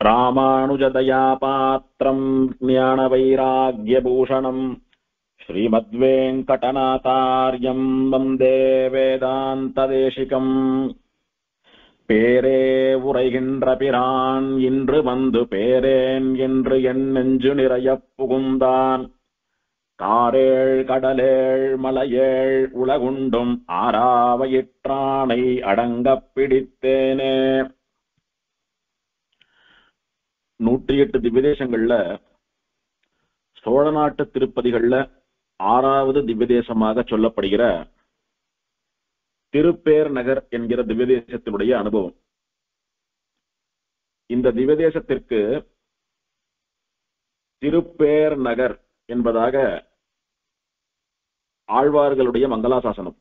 ராமானுஜதயாபாத்திரம் ஞானவைராக்யபூஷணம் ஸ்ரீமத்வேங்கடநாதார்யம் வந்தே வேதாந்ததேசிகம். பேரே உரைகின்ற பிரான் இன்று வந்து பேரேன் என்று என் நெஞ்சு நிறையப் புகுந்தான். காரேழ் கடலேழ் மலையேழ் உலகுண்டும் ஆராவயிற்றானை அடங்கப் பிடித்தேனே. 108 திவ்யதேசங்கள்ல சோழ நாட்டு திருப்பதிகள்ல 6வது திவ்யதேசமாக சொல்லப்படுகிற திருப்பேர் நகர் என்கிற திவ்யதேசத்தினுடைய அனுபவம். இந்த திவ்யதேசத்திற்கு திருப்பேர் நகர் என்பதாக ஆழ்வார்களுடைய மங்களாசாசனம்.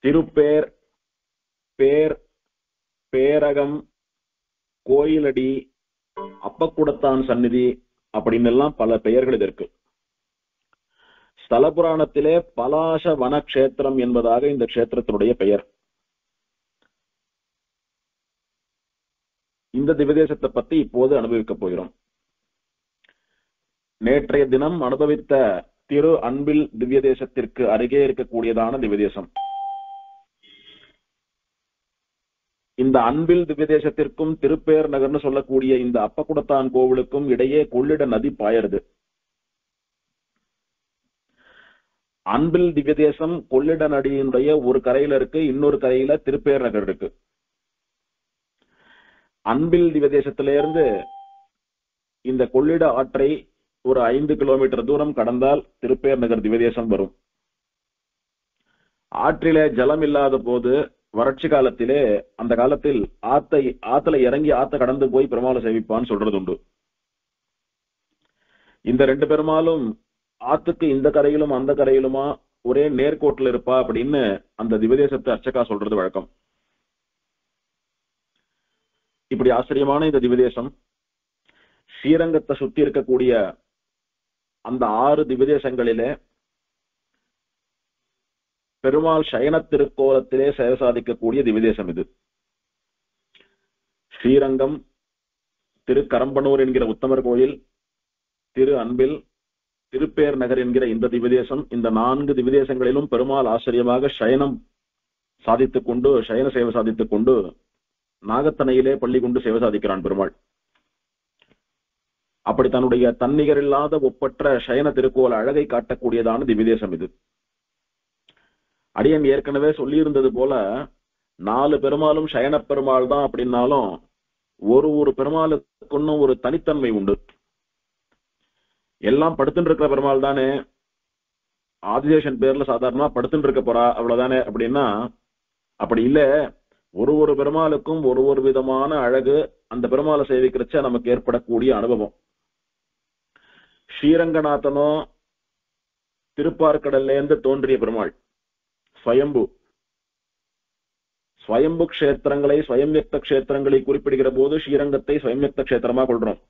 திருப்பேர், பேர், பேரகம், கோயிலடி, அப்பக்குடத்தான் சந்நிதி அப்படின்னு எல்லாம் பல பெயர்கள் இதற்கு. ஸ்தல புராணத்திலே பலாச வனக்ஷேத்திரம் என்பதாக இந்த க்ஷேத்திரத்தினுடைய பெயர். இந்த திவ்யதேசத்தை பத்தி இப்போது அனுபவிக்க போகிறோம். நேற்றைய தினம் அனுபவித்த திரு அன்பில் திவ்யதேசத்திற்கு அருகே இருக்கக்கூடியதான திவ்யதேசம். இந்த அன்பில் திவ்யதேசத்திற்கும் திருப்பேர் நகர்னு சொல்லக்கூடிய இந்த அப்பக்குடத்தான் கோவிலுக்கும் இடையே கொள்ளிட நதி பாயறது. அன்பில் திவ்யதேசம் கொள்ளிட நதியினுடைய ஒரு கரையில இருக்கு, இன்னொரு கரையில திருப்பேர் நகர் இருக்கு. அன்பில் திவ்யதேசத்திலிருந்து இந்த கொள்ளிட ஆற்றை ஒரு 5 கிலோமீட்டர் தூரம் கடந்தால் திருப்பேர் நகர் திவ்யதேசம் வரும். ஆற்றிலே ஜலம் இல்லாத போது வறட்சி காலத்திலே, அந்த காலத்தில் ஆத்துல இறங்கி ஆத்த கடந்து போய் பெருமாளை சேவிப்பான்னு சொல்றது உண்டு. இந்த 2 பெருமாளும் ஆத்துக்கு இந்த கரையிலும் அந்த கரையிலுமா ஒரே நேர்கோட்டில் இருப்பா அப்படின்னு அந்த திவ்யதேசத்தை அர்ச்சகா சொல்றது வழக்கம். இப்படி ஆச்சரியமான இந்த திவ்யதேசம் ஸ்ரீரங்கத்தை சுத்தி இருக்கக்கூடிய அந்த 6 திவ்யதேசங்களிலே பெருமாள் சயன திருக்கோலத்திலே சேவை சாதிக்கக்கூடிய திவ்யதேசம் இது. ஸ்ரீரங்கம், திருக்கரம்பனூர் என்கிற உத்தமர் கோயில், திரு அன்பில், திருப்பேர் நகர் என்கிற இந்த திவ்யதேசம், இந்த 4 திவ்யதேசங்களிலும் பெருமாள் ஆச்சரியமாக சயனம் சாதித்துக் கொண்டு, சயன சேவை சாதித்துக் கொண்டு நாகத்தனையிலே பள்ளி கொண்டு சேவை சாதிக்கிறான் பெருமாள். அப்படி தன்னுடைய தன்னிகர் இல்லாத ஒப்பற்ற சயன திருக்கோல அழகை காட்டக்கூடியதான திவ்யதேசம் இது. அடியன் ஏற்கனவே சொல்லியிருந்தது போல 4 பெருமாளும் சயன பெருமாள் தான் அப்படின்னாலும் ஒரு பெருமாளுக்கு ஒரு தனித்தன்மை உண்டு. எல்லாம் படுத்துட்டு இருக்கிற பெருமாள் தானே, ஆதிசேஷன் பேர்ல சாதாரணமா படுத்துட்டு இருக்க போறா அவ்வளவுதானே அப்படின்னா அப்படி இல்ல. ஒரு பெருமாளுக்கும் ஒரு விதமான அழகு அந்த பெருமாளை சேவிக்கிறச்ச நமக்கு ஏற்படக்கூடிய அனுபவம். ஸ்ரீரங்கநாதனோ திருப்பார்கடல்ல இருந்து தோன்றிய பெருமாள், ஸ்வயம்பு. ஸ்வயம்பு கஷேத்திரங்களை, ஸ்வயம்யக்த கஷேத்திரங்களை குறிப்பிடுகிற போது ஸ்ரீரங்கத்தை ஸ்வயம்யக்த கஷேத்திரமா கொள்றோம்.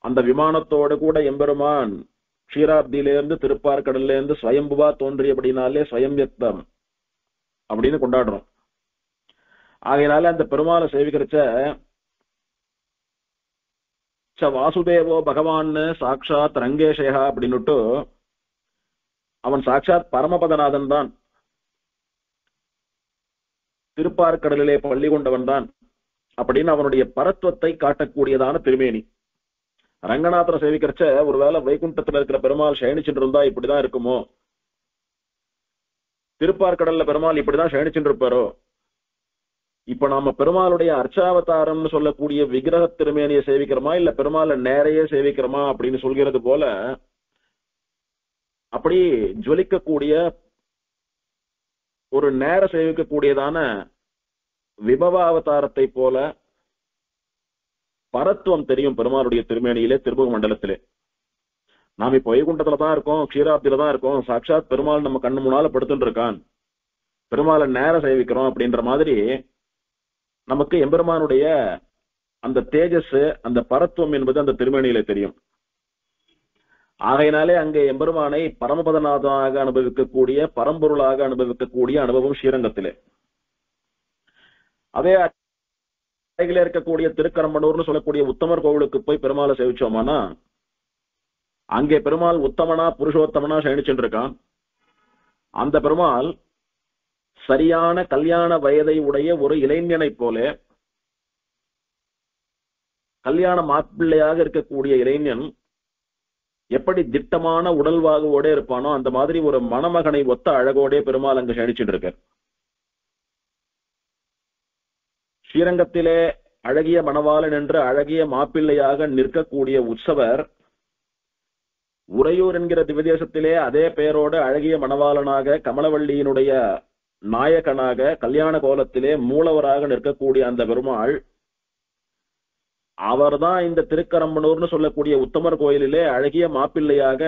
அந்த விமானத்தோடு கூட எம்பெருமான் க்ஷீராப்தியிலிருந்து திருப்பார்கடல்ல இருந்து ஸ்வயம்புவா தோன்றியபடினாலே ஸ்வயம்யக்தம் அப்படின்னு கொண்டாடுறோம். ஆகையினால அந்த பெருமாளை சேவிக்கிறச்ச வாசுதேவோ பகவான் சாட்சாத் ரங்கேஷயா அப்படின்னுட்டு அவன் சாட்சாத் பரமபதநாதன் தான், திருப்பார்கடலிலே பள்ளி கொண்டவன் தான் அப்படின்னு அவனுடைய பரத்துவத்தை காட்டக்கூடியதான திருமேனி. ரங்கநாதரை சேவிக்கிறச்ச ஒருவேளை வைகுண்டத்துல இருக்கிற பெருமாள் சயனிச்சுட்டு இருந்தா இப்படிதான் இருக்குமோ, திருப்பார்கடல்ல பெருமாள் இப்படிதான் சயனிச்சுட்டு இருப்பாரோ, இப்ப நாம பெருமாளுடைய அர்ச்சாவதாரம்னு சொல்லக்கூடிய விக்கிரக திருமேனியை சேவிக்கிறோமா இல்ல பெருமாளை நேரையே சேவிக்கிறோமா அப்படின்னு சொல்கிறது போல அப்படி ஜொலிக்கக்கூடிய ஒரு நேர சேவிக்கக்கூடியதான விபவாவதாரத்தை போல பரத்துவம் தெரியும் பெருமாளுடைய திருமேனியிலே, திருமுக மண்டலத்திலே. நாம் இப்ப வைகுண்டத்துல தான் இருக்கோம், க்ஷீராப்தியில தான் இருக்கோம், சாட்சாத் பெருமாள் நம்ம கண்ணு முன்னால படுத்துட்டு இருக்கான், பெருமாளை நேர சேவிக்கிறோம் அப்படின்ற மாதிரி நமக்கு எம்பெருமானுடைய அந்த தேஜஸ், அந்த பரத்துவம் என்பது அந்த திருமேனியில தெரியும். ஆகையினாலே அங்கே எம்பெருமானை பரமபதநாதனாக அனுபவிக்கக்கூடிய, பரம்பொருளாக அனுபவிக்கக்கூடிய அனுபவம் ஸ்ரீரங்கத்திலே. அதே அருகில இருக்கக்கூடிய திருக்கரம்பனூர்னு சொல்லக்கூடிய உத்தமர் கோவிலுக்கு போய் பெருமாளை சேவிச்சோமானா அங்கே பெருமாள் உத்தமனா புருஷோத்தமனா சயனிச்சுட்டு இருக்கான். அந்த பெருமாள் சரியான கல்யாண வயதை உடைய ஒரு இளைஞனை போல, கல்யாண மாப்பிள்ளையாக இருக்கக்கூடிய இளைஞன் எப்படி திட்டமான உடல்வாகுவோட இருப்பானோ அந்த மாதிரி ஒரு மணமகனை ஒத்த அழகோட பெருமாள் அங்கு சயனிச்சுட்டு இருக்கார். ஸ்ரீரங்கத்திலே அழகிய மணவாளன் என்று அழகிய மாப்பிள்ளையாக நிற்கக்கூடிய உற்சவர் உறையூர் என்கிற திவ்யதேசத்திலே அதே பெயரோடு அழகிய மணவாளனாக கமலவள்ளியினுடைய நாயகனாக கல்யாண கோலத்திலே மூலவராக நிற்கக்கூடிய அந்த பெருமாள் அவர்தான் இந்த திருக்கரம்பனூர்னு சொல்லக்கூடிய உத்தமர் கோயிலிலே அழகிய மாப்பிள்ளையாக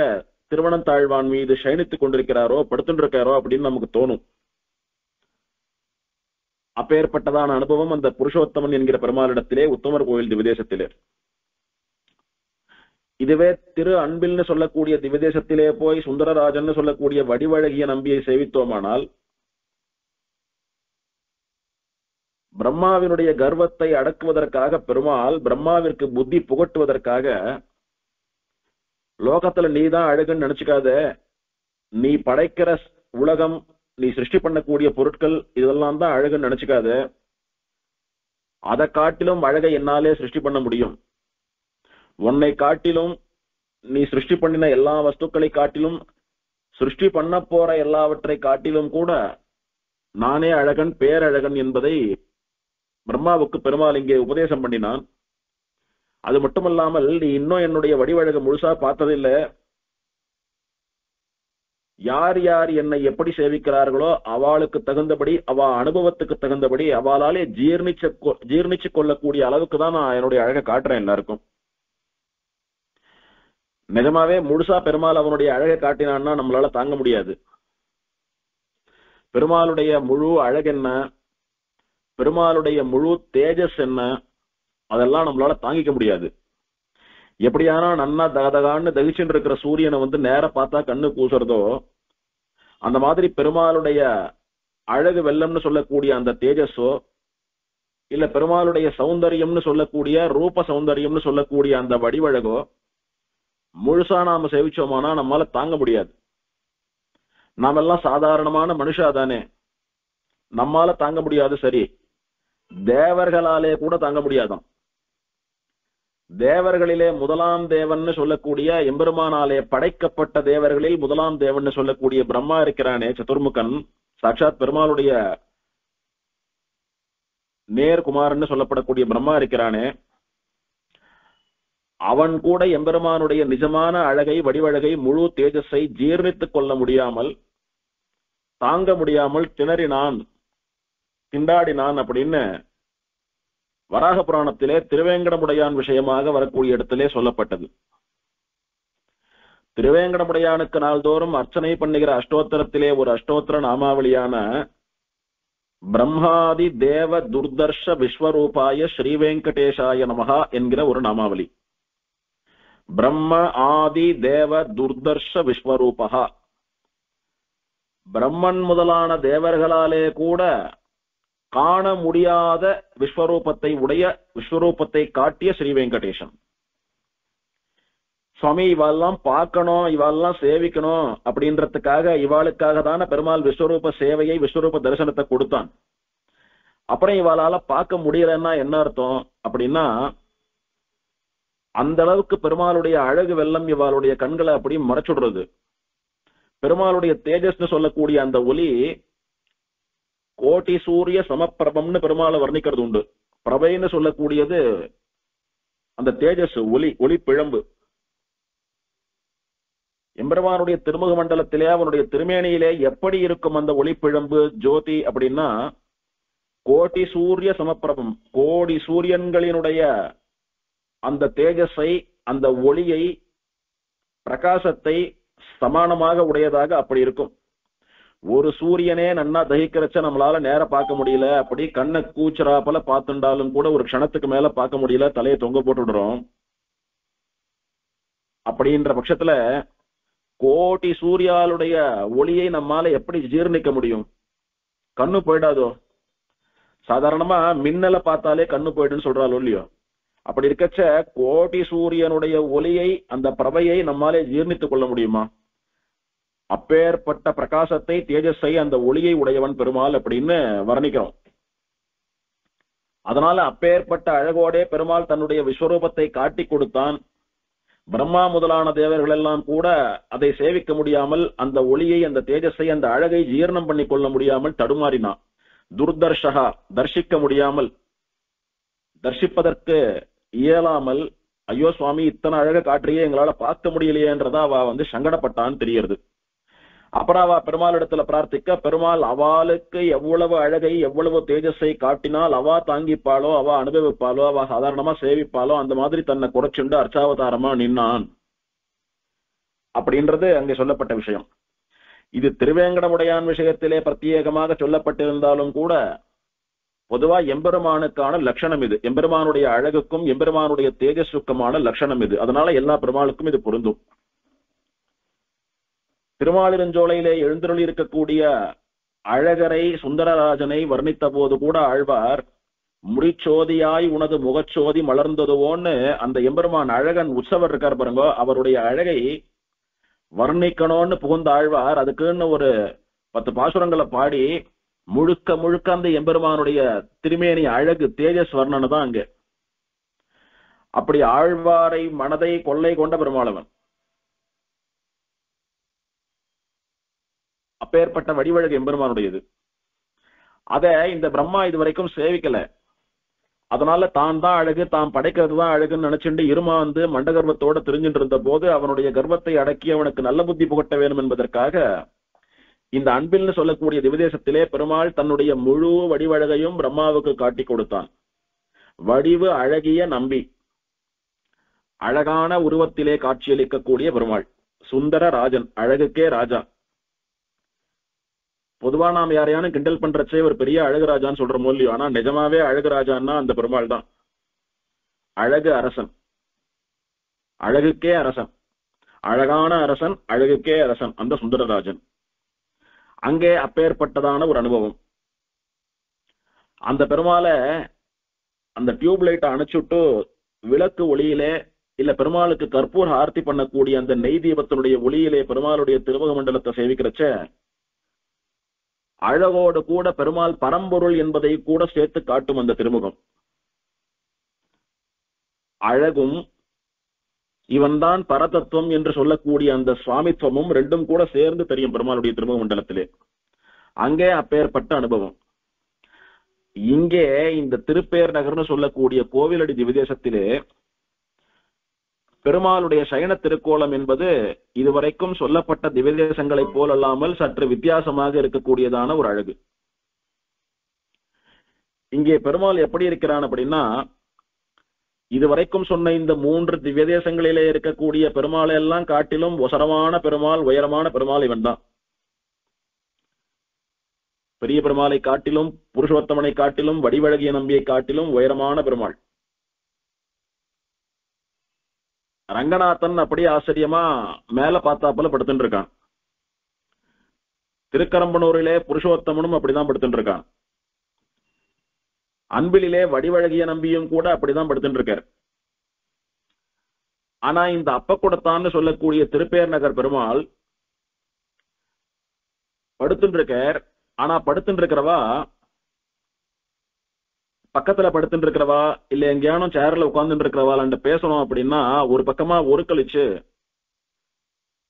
திருவனந்தாழ்வான் மீது சயனித்துக் கொண்டிருக்கிறாரோ படுத்துட்டு இருக்காரோ அப்படின்னு நமக்கு தோணும். அப்பேற்பட்டதான அனுபவம் அந்த புருஷோத்தமன் என்கிற பெருமாளிடத்திலே உத்தமர் கோயில் திவ்யதேசத்திலே. இதுவே திரு அன்பில்னு சொல்லக்கூடிய திவ்யதேசத்திலே போய் சுந்தரராஜன் சொல்லக்கூடிய வடிவழகிய நம்பியை சேவித்தோமானால் பிரம்மாவினுடைய கர்வத்தை அடக்குவதற்காக பெருமாள் பிரம்மாவிற்கு புத்தி புகட்டுவதற்காக லோகத்துல நீதான் அழகுன்னு நினைச்சுக்காத, நீ படைக்கிற உலகம், நீ சிருஷ்டி பண்ணக்கூடிய பொருட்கள் இதெல்லாம் தான் அழகுன்னு நினைச்சுக்காத, அதை காட்டிலும் அழகை என்னாலே சிருஷ்டி பண்ண முடியும், உன்னை காட்டிலும் நீ சிருஷ்டி பண்ணின எல்லா வஸ்துக்களை காட்டிலும் சிருஷ்டி பண்ண போற எல்லாவற்றை காட்டிலும் கூட நானே அழகன் பேரழகன் என்பதை பிரம்மாவுக்கு பெருமாள் இங்கே உபதேசம் பண்ணினான். அது மட்டுமல்லாமல் நீ இன்னும் என்னுடைய வடிவழக முழுசா பார்த்ததில்லை, யார் யார் என்னை எப்படி சேவிக்கிறார்களோ அவளுக்கு தகுந்தபடி அவ அனுபவத்துக்கு தகுந்தபடி அவளாலே ஜீர்ணிச்சு கொள்ளக்கூடிய அளவுக்கு தான் நான் என்னுடைய அழகை காட்டுறேன் எல்லாருக்கும். நிஜமாவே முழுசா பெருமாள் அவனுடைய அழகை காட்டினான்னா நம்மளால தாங்க முடியாது. பெருமாளுடைய முழு அழகென்ன, பெருமாளுடைய முழு தேஜஸ் என்ன, அதெல்லாம் நம்மளால தாங்கிக்க முடியாது. எப்படியானா நன்னா தகதகான்னு தகிச்சுட்டு இருக்கிற சூரியனை நேர பார்த்தா கண்ணு கூசுறதோ அந்த மாதிரி பெருமாளுடைய அழகு வெள்ளம்னு சொல்லக்கூடிய அந்த தேஜஸோ இல்ல பெருமாளுடைய சௌந்தரியம்னு சொல்லக்கூடிய ரூப சௌந்தரியம்னு சொல்லக்கூடிய அந்த வடிவழகோ முழுசா நாம சேவிச்சோமானா நம்மளால தாங்க முடியாது. நாம எல்லாம் சாதாரணமான மனுஷா தானே, நம்மால தாங்க முடியாது. சரி, தேவர்களாலே கூட தாங்க முடியாதான். தேவர்களிலே முதலாம் தேவன் சொல்லக்கூடிய எம்பெருமானாலே படைக்கப்பட்ட தேவர்களில் முதலாம் தேவன் சொல்லக்கூடிய பிரம்மா இருக்கிறானே, சதுர்முகன், சாட்சாத் பெருமாளுடைய நேர்குமாரன் சொல்லப்படக்கூடிய பிரம்மா இருக்கிறானே, அவன் கூட எம்பெருமானுடைய நிஜமான அழகை வடிவழகை முழு தேஜஸை ஜீர்ணித்துக் கொள்ள முடியாமல் தாங்க முடியாமல் திணறினான் திண்டாடினான் அப்படின்னு வராக புராணத்திலே திருவேங்கடமுடையான் விஷயமாக வரக்கூடிய இடத்திலே சொல்லப்பட்டது. திருவேங்கடமுடையானுக்கு நாள்தோறும் அர்ச்சனை பண்ணுகிற அஷ்டோத்தரத்திலே ஒரு அஷ்டோத்திர நாமாவளியான பிரம்மாதி தேவ துர்தர்ஷ விஸ்வரூபாய ஸ்ரீவேங்கடேஷாய நமஹா என்கிற ஒரு நாமாவளி. பிரம்ம ஆதி தேவ துர்தர்ஷ விஸ்வரூபா, பிரம்மன் முதலான தேவர்களாலே கூட காண முடியாத விஸ்வரூபத்தை உடைய விஸ்வரூபத்தை காட்டிய ஸ்ரீ வெங்கடேசன் சுவாமி. இவாளெல்லாம் பார்க்கணும், இவாளெல்லாம் சேவிக்கணும் அப்படின்றதுக்காக இவாளுக்காக தானே பெருமாள் விஸ்வரூப சேவையை விஸ்வரூப தரிசனத்தை கொடுத்தான். அப்புறம் இவாளால பார்க்க முடியலன்னா என்ன அர்த்தம் அப்படின்னா, அந்த அளவுக்கு பெருமாளுடைய அழகு வெள்ளம் இவாளுடைய கண்களை அப்படி மறைச்சுடுறது. பெருமாளுடைய தேஜஸ்னு சொல்லக்கூடிய அந்த ஒளி கோட்டி சூரிய சமப்பிரபம்னு பெருமாளை வர்ணிக்கிறது உண்டு. பிரபைன்னு சொல்லக்கூடியது அந்த தேஜஸ் ஒளி, ஒளி பிழம்பு. எம்பெருமானுடைய திருமுக மண்டலத்திலே அவனுடைய திருமேனியிலே எப்படி இருக்கும் அந்த ஒளி பிழம்பு ஜோதி அப்படின்னா, கோட்டி சூரிய சமப்பிரபம், கோடி சூரியன்களினுடைய அந்த தேஜஸை அந்த ஒளியை பிரகாசத்தை சமானமாக உடையதாக அப்படி இருக்கும். ஒரு சூரியனே நன்னா தகிக்கிறச்ச நம்மளால நேர பார்க்க முடியல, அப்படி கண்ணை கூச்சரா போல பார்த்துட்டாலும் கூட ஒரு க்ஷணத்துக்கு மேல பார்க்க முடியல, தலையை தொங்க போட்டு விடுறோம். அப்படின்ற பட்சத்துல கோட்டி சூர்யாளுடைய ஒளியை நம்மால எப்படி ஜீர்ணிக்க முடியும்? கண்ணு போயிடாதோ? சாதாரணமா மின்னலை பார்த்தாலே கண்ணு போயிடுன்னு சொல்றாளோ இல்லையோ, அப்படி இருக்கச்ச கோடி சூரியனுடைய ஒளியை அந்த பிரபையை நம்மாலே ஜீர்ணித்துக் கொள்ள முடியுமா? அப்பேற்பட்ட பிரகாசத்தை தேஜஸை அந்த ஒளியை உடையவன் பெருமாள் அப்படின்னு வர்ணிக்கிறோம். அதனால அப்பேற்பட்ட அழகோடே பெருமாள் தன்னுடைய விஸ்வரூபத்தை காட்டி கொடுத்தான். பிரம்மா முதலான தேவர்கள் எல்லாம் கூட அதை சேவிக்க முடியாமல் அந்த ஒளியை அந்த தேஜஸை அந்த அழகை ஜீரணம் பண்ணி கொள்ள முடியாமல் தடுமாறினான். துர்தர்ஷகா, தர்ஷிக்க முடியாமல், தர்ஷிப்பதற்கு இயலாமல், ஐயோ சுவாமி இத்தனை அழக காற்றியே எங்களால பார்க்க முடியலையேன்றதா அவ சங்கடப்பட்டான்னு தெரிகிறது. அப்புறம் அவ பெருமாள் இடத்துல பிரார்த்திக்க, பெருமாள் அவளுக்கு எவ்வளவு அழகை எவ்வளவு தேஜஸை காட்டினால் அவ தாங்கிப்பாளோ, அவ அனுபவிப்பாளோ, அவ சாதாரணமா சேவிப்பாளோ அந்த மாதிரி தன்னை குறைச்சுண்டு அர்ச்சாவதாரமா நின்னான் அப்படின்றது அங்கே சொல்லப்பட்ட விஷயம். இது திருவேங்கடமுடையான் விஷயத்திலே பிரத்யேகமாக சொல்லப்பட்டிருந்தாலும் கூட பொதுவா எம்பெருமானுக்கான லட்சணம் இது. எம்பெருமானுடைய அழகுக்கும் எம்பெருமானுடைய தேஜஸுக்குமான லட்சணம் இது. அதனால எல்லா பெருமாளுக்கும் இது பொருந்தும். திருமாலிருஞ்சோலையிலே எழுந்தருளி இருக்கக்கூடிய அழகரை சுந்தரராஜனை வர்ணித்த போது கூட ஆழ்வார் முடிச்சோதியாய் உனது முகச்சோதி மலர்ந்ததுவோன்னு அந்த எம்பெருமான் அழகன் உற்சவர் இருக்கார் பாருங்க, அவருடைய அழகை வர்ணிக்கணும்னு புகுந்த ஆழ்வார் அதுக்குன்னு ஒரு 10 பாசுரங்களை பாடி முழுக்க முழுக்க அந்த எம்பெருமானுடைய திருமேனி அழகு தேஜஸ் வர்ணனை தான் அங்க. அப்படி ஆழ்வாரை மனதை கொள்ளை கொண்ட பெருமாளவன். அப்பேற்பட்ட வடிவழகு எம்பெருமானுடையது. அத இந்த பிரம்மா இதுவரைக்கும் சேவிக்கல. அதனால தான் அழகு, தான் படைக்கிறது தான் அழகுன்னு நினைச்சுட்டு இருமாந்து மண்டகர்வத்தோட தெரிஞ்சுட்டு இருந்த போது அவனுடைய கர்வத்தை அடக்கி அவனுக்கு நல்ல புத்தி புகட்ட வேண்டும் என்பதற்காக இந்த அன்பில்னு சொல்லக்கூடிய திவதேசத்திலே பெருமாள் தன்னுடைய முழு வடிவழகையும் பிரம்மாவுக்கு காட்டி கொடுத்தான். வடிவு அழகிய நம்பி, அழகான உருவத்திலே காட்சியளிக்கக்கூடிய பெருமாள் சுந்தர ராஜன், அழகுக்கே ராஜா. பொதுவா நாம் யாரையான கிண்டல் பண்றச்சே ஒரு பெரிய அழகுராஜான்னு சொல்றோமோ இல்லையோ, ஆனா நிஜமாவே அழகுராஜான்னா அந்த பெருமாள் தான். அழகு அரசன், அழகுக்கே அரசன், அழகான அரசன், அழகுக்கே அரசன் அந்த சுந்தரராஜன். அங்கே அப்பேற்பட்டதான ஒரு அனுபவம். அந்த பெருமாளை அந்த டியூப் லைட்டை அணைச்சுட்டு விளக்கு ஒளியிலே இல்ல பெருமாளுக்கு கற்பூர ஆர்த்தி பண்ணக்கூடிய அந்த நெய் தீபத்தினுடைய ஒளியிலே பெருமாளுடைய திருமுக மண்டலத்தை சேவிக்கிறச்ச அழகோடு கூட பெருமாள் பரம்பொருள் என்பதை கூட சேர்த்து காட்டும் அந்த திருமுகம். அழகும் இவன்தான் பரதத்துவம் என்று சொல்லக்கூடிய அந்த சுவாமித்துவமும் ரெண்டும் கூட சேர்ந்து தெரியும் பெருமாளுடைய திருமுக மண்டலத்திலே. அங்கே அப்பேற்பட்ட அனுபவம். இங்கே இந்த திருப்பேர் நகர்னு சொல்லக்கூடிய கோவிலடி திவிதேசத்திலே பெருமாளுடைய சயன திருக்கோலம் என்பது இதுவரைக்கும் சொல்லப்பட்ட திவ்யதேசங்களை போலல்லாமல் சற்று வித்தியாசமாக இருக்கக்கூடியதான ஒரு அழகு. இங்கே பெருமாள் எப்படி இருக்கிறான் அப்படின்னா, இதுவரைக்கும் சொன்ன இந்த 3 திவ்யதேசங்களிலே இருக்கக்கூடிய பெருமாளை எல்லாம் காட்டிலும் ஒசரமான பெருமாள், உயரமான பெருமாள் இவன் தான். பெரிய பெருமாளை காட்டிலும், புருஷோத்தமனை காட்டிலும், வடிவழகிய நம்பியை காட்டிலும் உயரமான பெருமாள். ரங்கநாதன் அப்படியே ஆச்சரியமா மேல பார்த்தாப்புல படுத்துட்டு இருக்கான். திருக்கரம்பனூரிலே புருஷோத்தமனும் அப்படிதான் படுத்துட்டு இருக்கான். அன்பிலே வடிவழகிய நம்பியும் கூட அப்படிதான் படுத்துட்டு இருக்கார். ஆனா இந்த அப்பக்குடத்தான்னு சொல்லக்கூடிய திருப்பேர் நகர் பெருமாள் படுத்துட்டு இருக்கார். ஆனா படுத்துட்டு இருக்கிறவா பக்கத்துல படுத்துட்டு இருக்கிறவா இல்ல எங்கேயானும் சேர்ல உட்கார்ந்துட்டு இருக்கிறவாள் பேசணும் அப்படின்னா ஒரு பக்கமா ஒரு கழிச்சு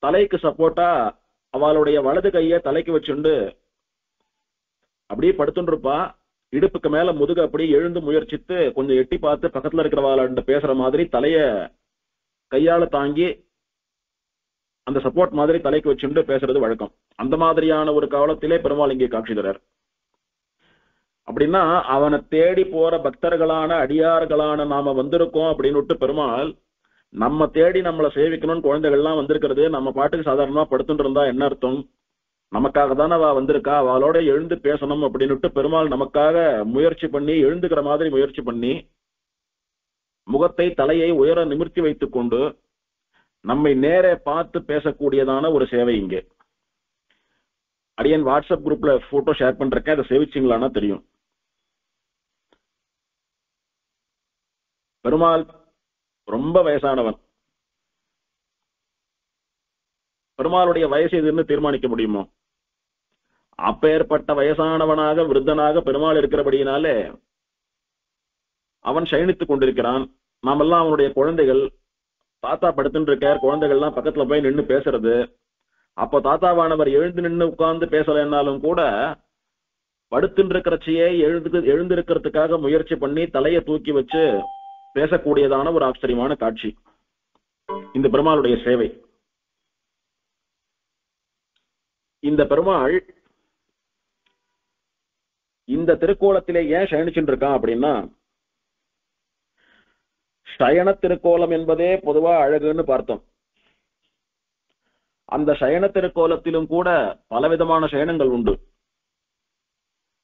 தலைக்கு சப்போர்ட்டா அவளுடைய வலது கைய தலைக்கு வச்சுண்டு அப்படியே படுத்துட்டு இருப்பா. இடுப்புக்கு மேல முதுக அப்படியே எழுந்து முயற்சித்து கொஞ்சம் எட்டி பார்த்து பக்கத்துல இருக்கிறவாள் பேசுற மாதிரி தலைய கையால தாங்கி அந்த சப்போர்ட் மாதிரி தலைக்கு வச்சுண்டு பேசுறது வழக்கம். அந்த மாதிரியான ஒரு காலத்திலே பெருமாள் இங்கே காட்சி தரார். அப்படின்னா அவனை தேடி போற பக்தர்களான அடியார்களான நாம வந்திருக்கோம் அப்படின்னு பெருமாள் நம்ம தேடி நம்மளை சேவிக்கணும்னு குழந்தைகள்லாம் வந்திருக்கிறது. நம்ம பாட்டுக்கு சாதாரணமா படுத்துட்டு இருந்தா என்ன அர்த்தம்? நமக்காக தானே அவ வந்திருக்கா, அவளோட எழுந்து பேசணும் அப்படின்னு பெருமாள் நமக்காக முயற்சி பண்ணி எழுந்துக்கிற மாதிரி முயற்சி பண்ணி முகத்தை தலையை உயர நிமிர்த்தி வைத்துக் கொண்டு நம்மை நேரே பார்த்து பேசக்கூடியதான ஒரு சேவை இங்கே. அடியன் வாட்ஸ்அப் குரூப்ல போட்டோ ஷேர் பண்றேன், அதை சேவிச்சிங்களான்னா தெரியும். பெருமாள் ரொம்ப வயசானவன். பெருமாளுடைய வயசு எதுன்னு தீர்மானிக்க முடியுமோ? அப்பேற்பட்ட வயசானவனாக விருத்தனாக பெருமாள் இருக்கிறபடியினாலே அவன் சயனித்துக் கொண்டிருக்கிறான். நாமெல்லாம் அவனுடைய குழந்தைகள். தாத்தா படுத்துட்டு இருக்கார், குழந்தைகள்லாம் பக்கத்துல போய் நின்னு பேசுறது. அப்போ தாத்தாவானவர் எழுந்து நின்று உட்கார்ந்து பேசலைன்னாலும் கூட படுத்துட்டு இருக்கிறச்சியே எழுந்திருக்கிறதுக்காக முயற்சி பண்ணி தலையை தூக்கி வச்சு பேசக்கூடியதான ஒரு ஆச்சரியமான காட்சி இந்த பெருமாளுடைய சேவை. இந்த பெருமாள் இந்த திருக்கோலத்திலே ஏன் சயனிச்சுட்டு இருக்கான் அப்படின்னா, சயன திருக்கோலம் என்பதே பொதுவா அழகுன்னு பார்த்தோம். அந்த சயன திருக்கோலத்திலும் கூட பலவிதமான சயனங்கள் உண்டு.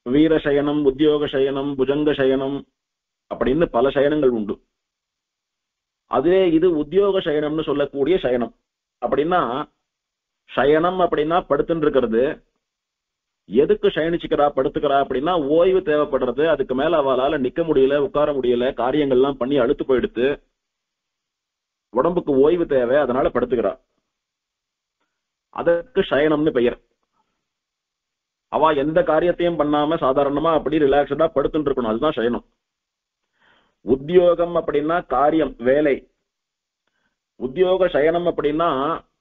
வீர சயனம், உத்தியோக சயனம், புஜங்க சயனம் அப்படின்னு பல சயனங்கள் உண்டு. அதே இது உத்தியோக சயனம்னு சொல்லக்கூடிய சயனம். அப்படின்னா சயனம் அப்படின்னா படுத்துட்டு இருக்கிறது. எதுக்கு சயனிச்சுக்கிறா படுத்துக்கிறா அப்படின்னா ஓய்வு தேவைப்படுறது. அதுக்கு மேல அவளால நிக்க முடியல, உட்கார முடியல, காரியங்கள்லாம் பண்ணி அழுத்து போயிடுத்து, உடம்புக்கு ஓய்வு தேவை, அதனால படுத்துக்கிறா. அதற்கு சயனம்னு பெயர். அவ எந்த காரியத்தையும் பண்ணாம சாதாரணமா அப்படி ரிலாக்ஸ்டா படுத்துட்டு இருக்கணும், அதுதான் சயனம். உத்தியோகம் அப்படின்னா காரியம், வேலை. உத்தியோக சயனம் அப்படின்னா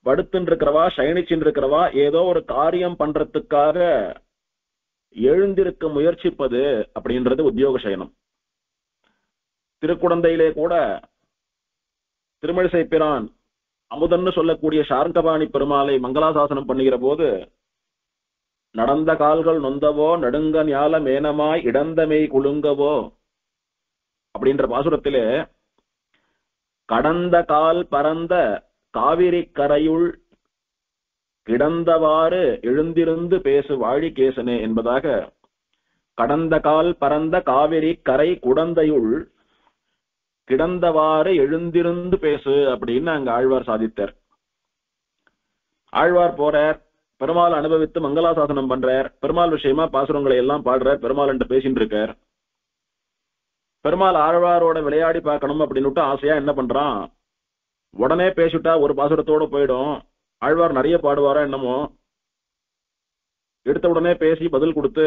படுத்துட்டு இருக்கிறவா, சயனிச்சுட்டு இருக்கிறவா ஏதோ ஒரு காரியம் பண்றதுக்காக எழுந்திருக்க முயற்சிப்பது அப்படின்றது உத்தியோக சயனம். திருக்குடந்தையிலே கூட திருமழிசை பிரான் அமுதன்னு சொல்லக்கூடிய சார்கபாணி பெருமாளை மங்களாசாசனம் பண்ணுகிற போது, நடந்த கால்கள் நொந்தவோ நடுங்க ஞால மேனமாய் இடந்தமை குலுங்கவோ அப்படின்ற பாசுரத்திலே கடந்த கால் பரந்த காவிரி கரையுள் கிடந்தவாறு எழுந்திருந்து பேசு வாழி கேசனே என்பதாக, கடந்த கால் பரந்த காவிரி கரை குடந்தையுள் கிடந்தவாறு எழுந்திருந்து பேசு அப்படின்னு அங்க ஆழ்வார் சாதித்தார். ஆழ்வார் போறார், பெருமாள் அனுபவித்து மங்களாசாசனம் பண்றார், பெருமாள் விஷயமா பாசுரங்களை எல்லாம் பாடுறார், பெருமாள் என்று பேசிட்டு இருக்கார். பெருமாள் ஆழ்வாரோட விளையாடி பார்க்கணும் அப்படின்னு ஆசையா என்ன பண்றான், உடனே பேசிட்டா ஒரு பாசுரத்தோட போயிடும், ஆழ்வார் நிறைய பாடுவாரா என்னமோ, எடுத்த உடனே பேசி பதில் கொடுத்து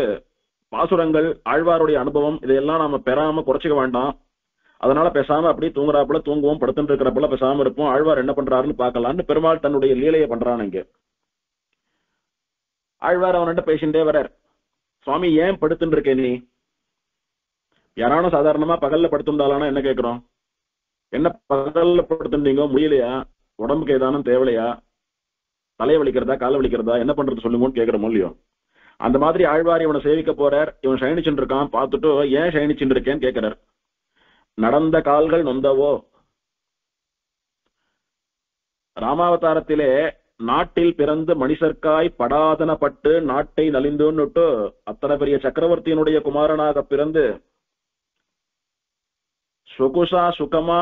பாசுரங்கள் ஆழ்வாருடைய அனுபவம் இதையெல்லாம் நாம பெறாம குறைச்சிக்க வேண்டாம், அதனால பேசாம அப்படி தூங்குறாப்புல தூங்குவோம், படுத்துட்டு இருக்கிறப்பல பேசாம இருப்போம், ஆழ்வார் என்ன பண்றாருன்னு பார்க்கலான்னு பெருமாள் தன்னுடைய லீலையை பண்றான். இங்க ஆழ்வார் அவன்கிட்ட பேசிட்டே வரார், சுவாமி ஏன் படுத்துட்டு இருக்கே நீ? யாரானும் சாதாரணமா பகல்ல படுத்துட்டாலானா என்ன கேட்கிறோம், என்ன பகல்ல படுத்துட்டீங்க, முடியலையா, உடம்புக்கு ஏதானும் தேவையா, தலையை வலிக்கிறதா காலை வலிக்கிறதா, என்ன பண்றது சொல்லுங்கன்னு கேட்கிறோமோ இல்லையோ. அந்த மாதிரி ஆழ்வார் இவனை சேவிக்க போறார், இவன் சயனிச்சுட்டு இருக்கான், பார்த்துட்டு ஏன் சயனிச்சுட்டு இருக்கேன்னு கேட்கிறார். நடந்த கால்கள் நொந்தவோ, ராமாவதாரத்திலே நாட்டில் பிறந்து மணிசர்க்காய் படாதனப்பட்டு நாட்டை நலிந்துன்னுட்டு அத்தனை பெரிய சக்கரவர்த்தியினுடைய குமாரனாக பிறந்து சொகுசா சுகமா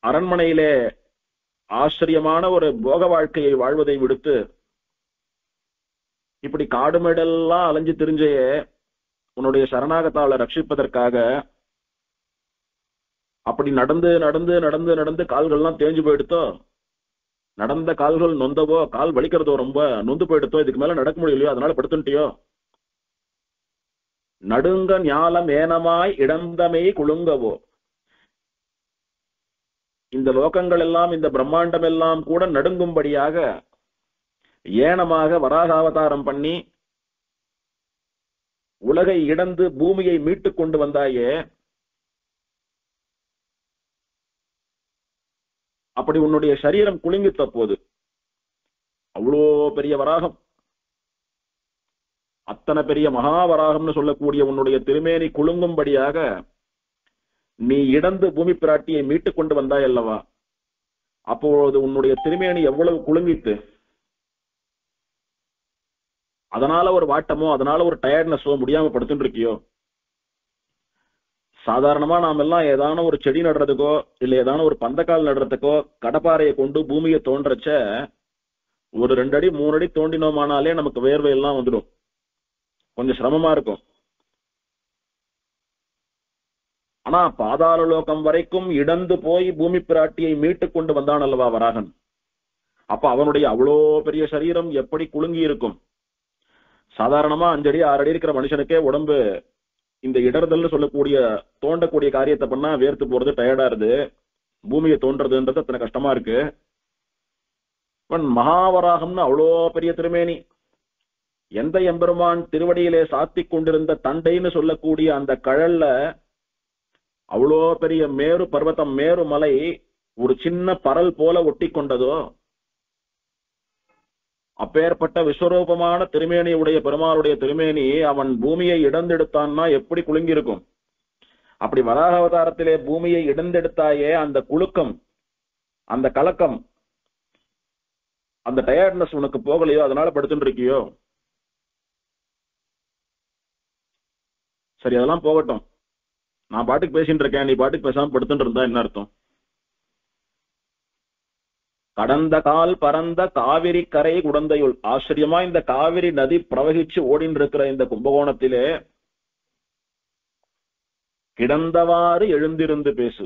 அரண்மனையிலே ஆச்சரியமான ஒரு போக வாழ்க்கையை வாழ்வதை விடுத்து இப்படி காடுமேடெல்லாம் அலைஞ்சு திரிஞ்சையே உன்னுடைய சரணாகத்தாளை ரட்சிப்பதற்காக அப்படி நடந்து நடந்து நடந்து நடந்து கால்கள்லாம் தேஞ்சு போயிடுத்தோ, நடந்த கால்கள் நொந்தவோ, கால் வலிக்கிறதோ, ரொம்ப நொந்து போயிடுத்தோ, இதுக்கு மேல நடக்க முடியலையோ, அதனால படுத்துட்டியோ, நடுங்க ஞாலம் ஏனமாய் இடந்தமை குலுங்கவோ, இந்த லோகங்கள் எல்லாம் இந்த பிரம்மாண்டம் எல்லாம் கூட நடுங்கும்படியாக ஏனமாக வராக அவதாரம் பண்ணி உலகை இடந்து பூமியை மீட்டுக் கொண்டு வந்தாயே, அப்படி உன்னுடைய சரீரம் குலுங்கித்த போது அவ்வளோ பெரிய வராகம், அத்தனை பெரிய மகாவராகம்னு சொல்லக்கூடிய உன்னுடைய திருமேனி குலுங்கும்படியாக நீ இடந்து பூமி பிராட்டியை மீட்டுக் கொண்டு வந்தாய் அல்லவா, அப்பொழுது உன்னுடைய திருமேனி எவ்வளவு குலுங்கித்து, அதனால ஒரு வாட்டமோ அதனால ஒரு டயர்ட்னஸோ முடியாம படுத்துட்டு இருக்கியோ. சாதாரணமா நாம எல்லாம் ஏதான ஒரு செடி நடுறதுக்கோ இல்ல ஏதான ஒரு பந்தக்கால் நடுறதுக்கோ கடப்பாறையை கொண்டு பூமியை தோன்றச்ச ஒரு 2 அடி 3 அடி தோண்டினோமானாலே நமக்கு வேர்வை எல்லாம் வந்துடும், கொஞ்சம் சிரமமா இருக்கும். ஆனா பாதாள லோகம் வரைக்கும் இடந்து போய் பூமி பிராட்டியை மீட்டு கொண்டு வந்தான் அல்லவா வராகன். அப்ப அவனுடைய அவ்வளோ பெரிய சரீரம் எப்படி குலுங்கி இருக்கும். சாதாரணமா 5 அடி 6 அடி இருக்கிற மனுஷனுக்கே உடம்பு இந்த இடர்தல்னு சொல்லக்கூடிய தோண்டக்கூடிய காரியத்தை பண்ணா வேர்த்து போறது, டயர்டா இருது, பூமியை தோன்றதுன்றது அத்தனை கஷ்டமா இருக்கு. மகாவராகம்னு அவ்வளோ பெரிய திருமேனி, எந்த எம்பெருமான் திருவடியிலே சாத்தி கொண்டிருந்த தண்டைன்னு சொல்லக்கூடிய அந்த கழல்ல அவ்வளோ பெரிய மேரு பர்வதம், மேரு மலை ஒரு சின்ன பரல் போல ஒட்டி கொண்டதோ, அப்பேற்பட்ட விஸ்வரூபமான திருமேனி உடைய பெருமாளுடைய திருமேனி அவன் பூமியை இடந்தெடுத்தான்னா எப்படி குலுங்கி இருக்கும். அப்படி வராக அவதாரத்திலே பூமியை இடந்தெடுத்தாயே, அந்த குலுக்கம், அந்த கலக்கம், அந்த டயர்ட்னஸ் உனக்கு போகலையோ, அதனால படுத்துட்டு இருக்கியோ. சரி, அதெல்லாம் போகட்டும். நான் பாட்டுக்கு பேசிட்டு இருக்கேன், நீ பாட்டுக்கு பேசாம படுத்துட்டு இருந்தா என்ன அர்த்தம்? கடந்த கால் பரந்த காவிரி கரை குடந்தையுள். ஆச்சரியமா இந்த காவிரி நதி பிரவகிச்சு ஓடின்னு இருக்கிற இந்த கும்பகோணத்திலே கிடந்தவாறு எழுந்திருந்து பேசு.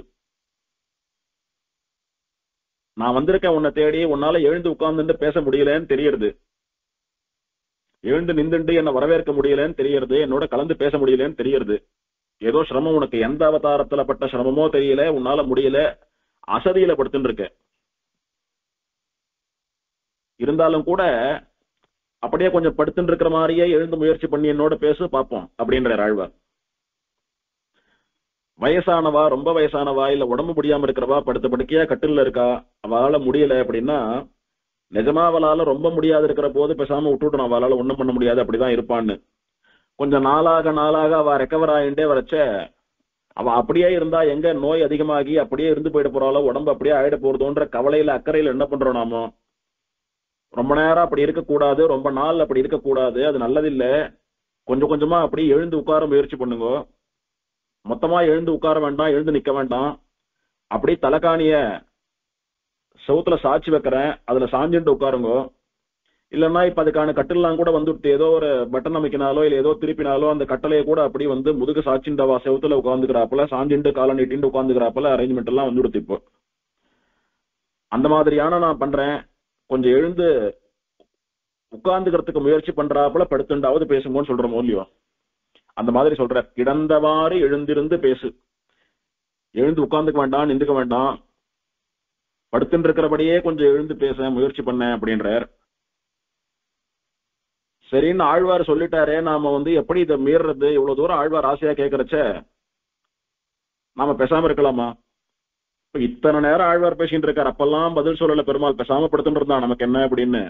நான் வந்திருக்கேன் உன்னை தேடி, உன்னால எழுந்து உட்கார்ந்துட்டு பேச முடியலன்னு தெரியறது, எழுந்து நின்றுண்டு என்னை வரவேற்க முடியலன்னு தெரியறது, என்னோட கலந்து பேச முடியலன்னு தெரியறது. ஏதோ சிரமம் உனக்கு, எந்த அவதாரத்துல பட்ட சிரமமோ தெரியல, உன்னால முடியல, அசதியில படுத்துட்டு இருக்க. இருந்தாலும் கூட அப்படியே கொஞ்சம் படுத்துட்டு இருக்கிற மாதிரியே எழுந்து முயற்சி பண்ணி என்னோட பேசு பார்ப்போம் அப்படின்ற ஆழ்வார். வயசானவா, ரொம்ப வயசானவா, இல்ல உடம்பு முடியாம இருக்கிறவா, படுத்த படுக்கையா கட்டில இருக்கா, அவளால முடியல அப்படின்னா, நிஜமா அவளால ரொம்ப முடியாது இருக்கிற போது பேசாம விட்டுட்டோம், அவளால ஒண்ணும் பண்ண முடியாது, அப்படிதான் இருப்பான்னு. கொஞ்சம் நாளாக அவ ரெக்கவர் ஆகிட்டே வரச்ச, அவ அப்படியே இருந்தா எங்க நோய் அதிகமாகி அப்படியே இருந்து போயிட போறாளோ, உடம்பு அப்படியே ஆயிட போறதோன்ற கவலையில அக்கறையில என்ன பண்றோம் நாமோ. ரொம்ப நேரம் அப்படி இருக்கக்கூடாது, ரொம்ப நாள் அப்படி இருக்கக்கூடாது, அது நல்லதில்லை. கொஞ்சம் கொஞ்சமா அப்படி எழுந்து உட்கார முயற்சி பண்ணுங்க. மொத்தமா எழுந்து உட்கார வேண்டாம், எழுந்து நிக்க வேண்டாம். அப்படி தலைகாணிய செவுத்துல சாட்சி வைக்கிறேன், அதுல சாஞ்சுட்டு உட்காருங்க. இல்லைன்னா இப்ப அதுக்கான கட்டிலாம் கூட வந்துட்டு, ஏதோ ஒரு பட்டன் அமைக்கினாலோ இல்ல ஏதோ திருப்பினாலோ அந்த கட்டளையை கூட அப்படி வந்து முதுகு சாட்சிண்டவா செவுத்துல உட்காந்துக்கிறாப்புல, சாஞ்சிண்டு காலை நீட்டின்னு உட்காந்துக்கிறாப்புல அரேஞ்ச்மெண்ட் எல்லாம் வந்துடுத்து. இப்போ அந்த மாதிரியான நான் பண்றேன். கொஞ்சம் எழுந்து உட்கார்ந்துக்கிறதுக்கு முயற்சி பண்றாப்புல படுத்துண்டாவது பேசுங்கன்னு சொல்றோமோ இல்லையோ, அந்த மாதிரி சொல்ற. கிடந்தவாறு எழுந்திருந்து பேசு, எழுந்து உட்கார்ந்துக்க வேண்டாம், நின்றுக்க வேண்டாம், படுத்துட்டு இருக்கிறபடியே கொஞ்சம் எழுந்து பேச முயற்சி பண்ண அப்படின்றார். சரின்னு ஆழ்வார் சொல்லிட்டாரே, நாம வந்து எப்படி இதை மீறது? இவ்வளவு தூரம் ஆழ்வார் ஆசையா கேட்கறச்ச நாம பேசாம இருக்கலாமா? இத்தனை நேரம் ஆழ்வார் பேசிட்டு இருக்காரு, அப்பெல்லாம் பதில் சொல்லல பெருமாள், பேசாம படுத்துட்டு இருந்தான், நமக்கு என்ன அப்படின்னு.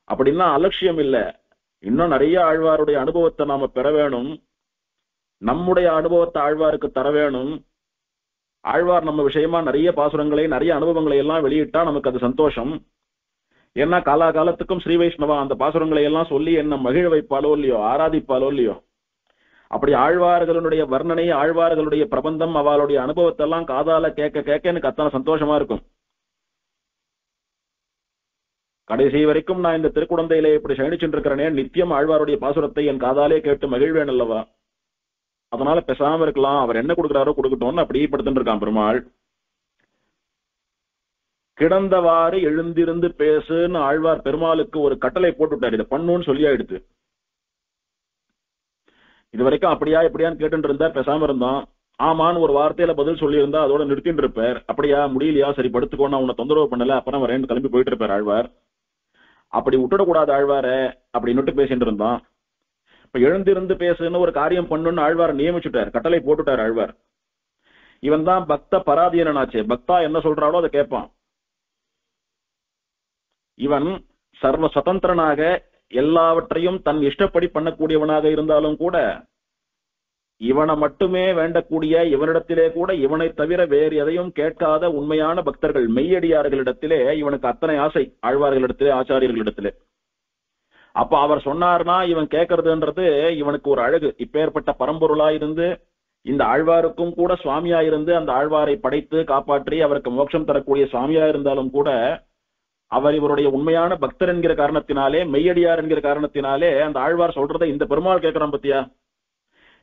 அப்படின்னா அலட்சியம் இல்ல, இன்னும் நிறைய ஆழ்வாருடைய அனுபவத்தை நாம பெற வேணும், நம்முடைய அனுபவத்தை ஆழ்வாருக்கு தர வேணும். ஆழ்வார் நம்ம விஷயமா நிறைய பாசுரங்களை, நிறைய அனுபவங்களை எல்லாம் வெளியிட்டா நமக்கு அது சந்தோஷம். ஏன்னா காலாகாலத்துக்கும் ஸ்ரீ வைஷ்ணவா அந்த பாசுரங்களை எல்லாம் சொல்லி என்ன மகிழ வைப்பாலோ இல்லையோ, ஆராதிப்பாலோ இல்லையோ. அப்படி ஆழ்வார்களுடைய வர்ணனை, ஆழ்வார்களுடைய பிரபந்தம், அவளுடைய அனுபவத்தை எல்லாம் காதால கேட்க கேட்க எனக்கு அத்தனை சந்தோஷமா இருக்கும். கடைசி வரைக்கும் நான் இந்த திருக்குடந்தையிலே இப்படி சயனிச்சுட்டு இருக்கிறேனே, நித்தியம் ஆழ்வாருடைய பாசுரத்தை என் காதாலே கேட்டு மகிழ்வேன் அல்லவா. அதனால பேசாம இருக்கலாம், அவர் என்ன கொடுக்குறாரோ கொடுக்கட்டும்னு அப்படியே படுத்துட்டு இருக்கான் பெருமாள். கிடந்தவாறு எழுந்திருந்து பேசுன்னு ஆழ்வார் பெருமாளுக்கு ஒரு கட்டளை போட்டுட்டார், இதை பண்ணுன்னு சொல்லி ஆயிடுத்து. இது வரைக்கும் அப்படியா இப்படியான்னு கேட்டு இருந்தா பேசாம இருந்தான். ஆமான்னு ஒரு வார்த்தையில பதில் சொல்லி இருந்தா அதோட நிறுத்திட்டு இருப்பார். அப்படியா, முடியலையா, சரி படுத்துக்கோ, நான் உன்னை தொந்தரவு பண்ணல, அப்புறம் வரேன்னு கிளம்பி போயிட்டு இருப்பார் ஆழ்வார். அப்படி விட்டுடக்கூடாது ஆழ்வார, அப்படின்னு பேசிட்டு இருந்தான். இப்ப எழுந்திருந்து பேசுன்னு ஒரு காரியம் பண்ணுன்னு ஆழ்வார் நியமிச்சுட்டார், கட்டளை போட்டுட்டார் ஆழ்வார். இவன் தான் பக்த பராதீனாச்சே, பக்தா என்ன சொல்றாளோ அதை கேட்பான். இவன் சர்வ சுதந்திரனாக எல்லாவற்றையும் தன் இஷ்டப்படி பண்ணக்கூடியவனாக இருந்தாலும் கூட, இவனை மட்டுமே வேண்டக்கூடிய, இவனிடத்திலே கூட இவனை தவிர வேறு எதையும் கேட்காத உண்மையான பக்தர்கள், மெய்யடியார்களிடத்திலே இவனுக்கு அத்தனை ஆசை, ஆழ்வார்களிடத்திலே, ஆச்சாரியர்களிடத்திலே. அப்ப அவர் சொன்னார்னா இவன் கேட்கறதுன்றது இவனுக்கு ஒரு அழகு. இப்பேற்பட்ட பரம்பொருளா இருந்து இந்த ஆழ்வாருக்கும் கூட சுவாமியா இருந்து அந்த ஆழ்வாரை படைத்து காப்பாற்றி அவருக்கு மோட்சம் தரக்கூடிய சுவாமியா இருந்தாலும் கூட, அவர் இவருடைய உண்மையான பக்தர் என்கிற காரணத்தினாலே, மெய்யடியார் என்கிற காரணத்தினாலே அந்த ஆழ்வார் சொல்றதை இந்த பெருமாள் கேட்கிறான் பத்தியா.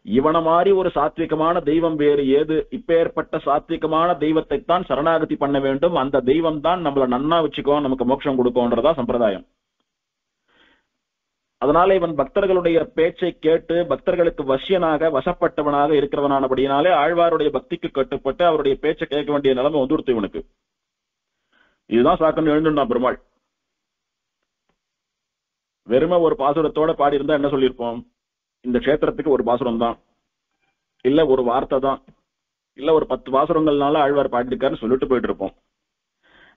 இவன மாதிரி ஒரு சாத்விகமான தெய்வம் வேறு ஏது? இப்பேற்பட்ட சாத்விகமான தெய்வத்தை தான் சரணாகதி பண்ண வேண்டும். அந்த தெய்வம் தான் நம்மள நன்னா வச்சுக்கோ, நமக்கு மோட்சம் கொடுக்கும்ன்றதா சம்பிரதாயம். அதனால இவன் பக்தர்களுடைய பேச்சை கேட்டு பக்தர்களுக்கு வசியனாக வசப்பட்டவனாக இருக்கிறவனானபடினாலே ஆழ்வாருடைய பக்திக்கு கட்டுப்பட்டு அவருடைய பேச்சை கேட்க வேண்டிய நிலைமை வந்துடுத்து இவனுக்கு. இதுதான் சாக்குன்னு எழுந்துட்டான் பெருமாள். வெறுமை ஒரு பாசுரத்தோட பாடி இருந்தா என்ன சொல்லியிருப்போம்? இந்த கஷேத்திரத்துக்கு ஒரு பாசுரம் தான், இல்ல ஒரு வார்த்தை தான், இல்ல ஒரு 10 பாசுரங்கள்னால ஆழ்வார் பாடிருக்காருன்னு சொல்லிட்டு போயிட்டு இருப்போம்.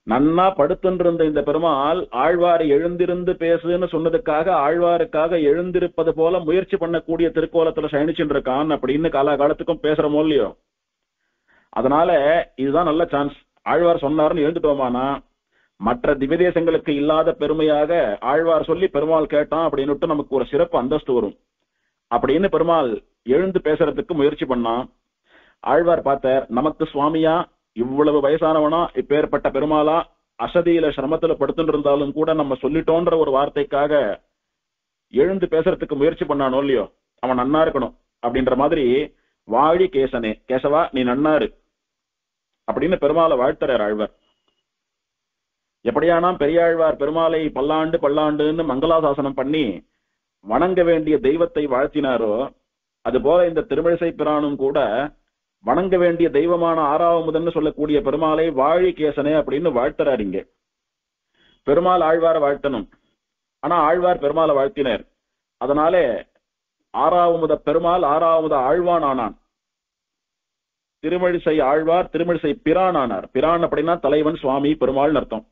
நன்னா படுத்துன்றிருந்த இந்த பெருமாள் ஆழ்வார் எழுந்திருந்து பேசுன்னு சொன்னதுக்காக ஆழ்வாருக்காக எழுந்திருப்பது போல முயற்சி பண்ணக்கூடிய திருக்கோலத்துல சயனிச்சுட்டு இருக்கான் அப்படின்னு காலகாலத்துக்கும் பேசுறமோ இல்லையோ. அதனால இதுதான் நல்ல சான்ஸ். ஆழ்வார் சொன்னாருன்னு எழுந்துட்டோமானா மற்ற திவ்யதேசங்களுக்கு இல்லாத பெருமையாக ஆழ்வார் சொல்லி பெருமாள் கேட்டான் அப்படின்னுட்டு நமக்கு ஒரு சிறப்பு அந்தஸ்து வரும். அப்படின்னு பெருமாள் எழுந்து பேசுறதுக்கு முயற்சி பண்ணான். ஆழ்வார் பார்த்தார், நமக்கு சுவாமியா இவ்வளவு வயசானவனா இப்பேற்பட்ட பெருமாளா அசதியில சிரமத்துல படுத்துட்டு இருந்தாலும் கூட நம்ம சொல்லிட்டோன்ற ஒரு வார்த்தைக்காக எழுந்து பேசுறதுக்கு முயற்சி பண்ணானோ இல்லையோ, அவன் நன்னா இருக்கணும் அப்படின்ற மாதிரி வாழி கேசனே, கேசவா நீ நன்னாரு அப்படின்னு பெருமாளை வாழ்த்துறார் ஆழ்வார். எப்படியானா பெரியாழ்வார் பெருமாளை பல்லாண்டு பல்லாண்டுன்னு மங்களாசாசனம் பண்ணி வணங்க வேண்டிய தெய்வத்தை வாழ்த்தினாரோ, அது போல இந்த திருமிழிசை பிரானும் கூட வணங்க வேண்டிய தெய்வமான ஆறாவமுதன்னு சொல்லக்கூடிய பெருமாளை வாழி கேசனே அப்படின்னு வாழ்த்துறாரு. இங்க பெருமாள் ஆழ்வார வாழ்த்தணும், ஆனா ஆழ்வார் பெருமாளை வாழ்த்தினார். அதனால ஆறாவமுத பெருமாள் ஆறாவமுத ஆழ்வான் ஆனான். திருமிழிசை ஆழ்வார் திருமிழிசை பிரான் ஆனார். பிரான் அப்படின்னா தலைவன், சுவாமி, பெருமாள் அர்த்தம்.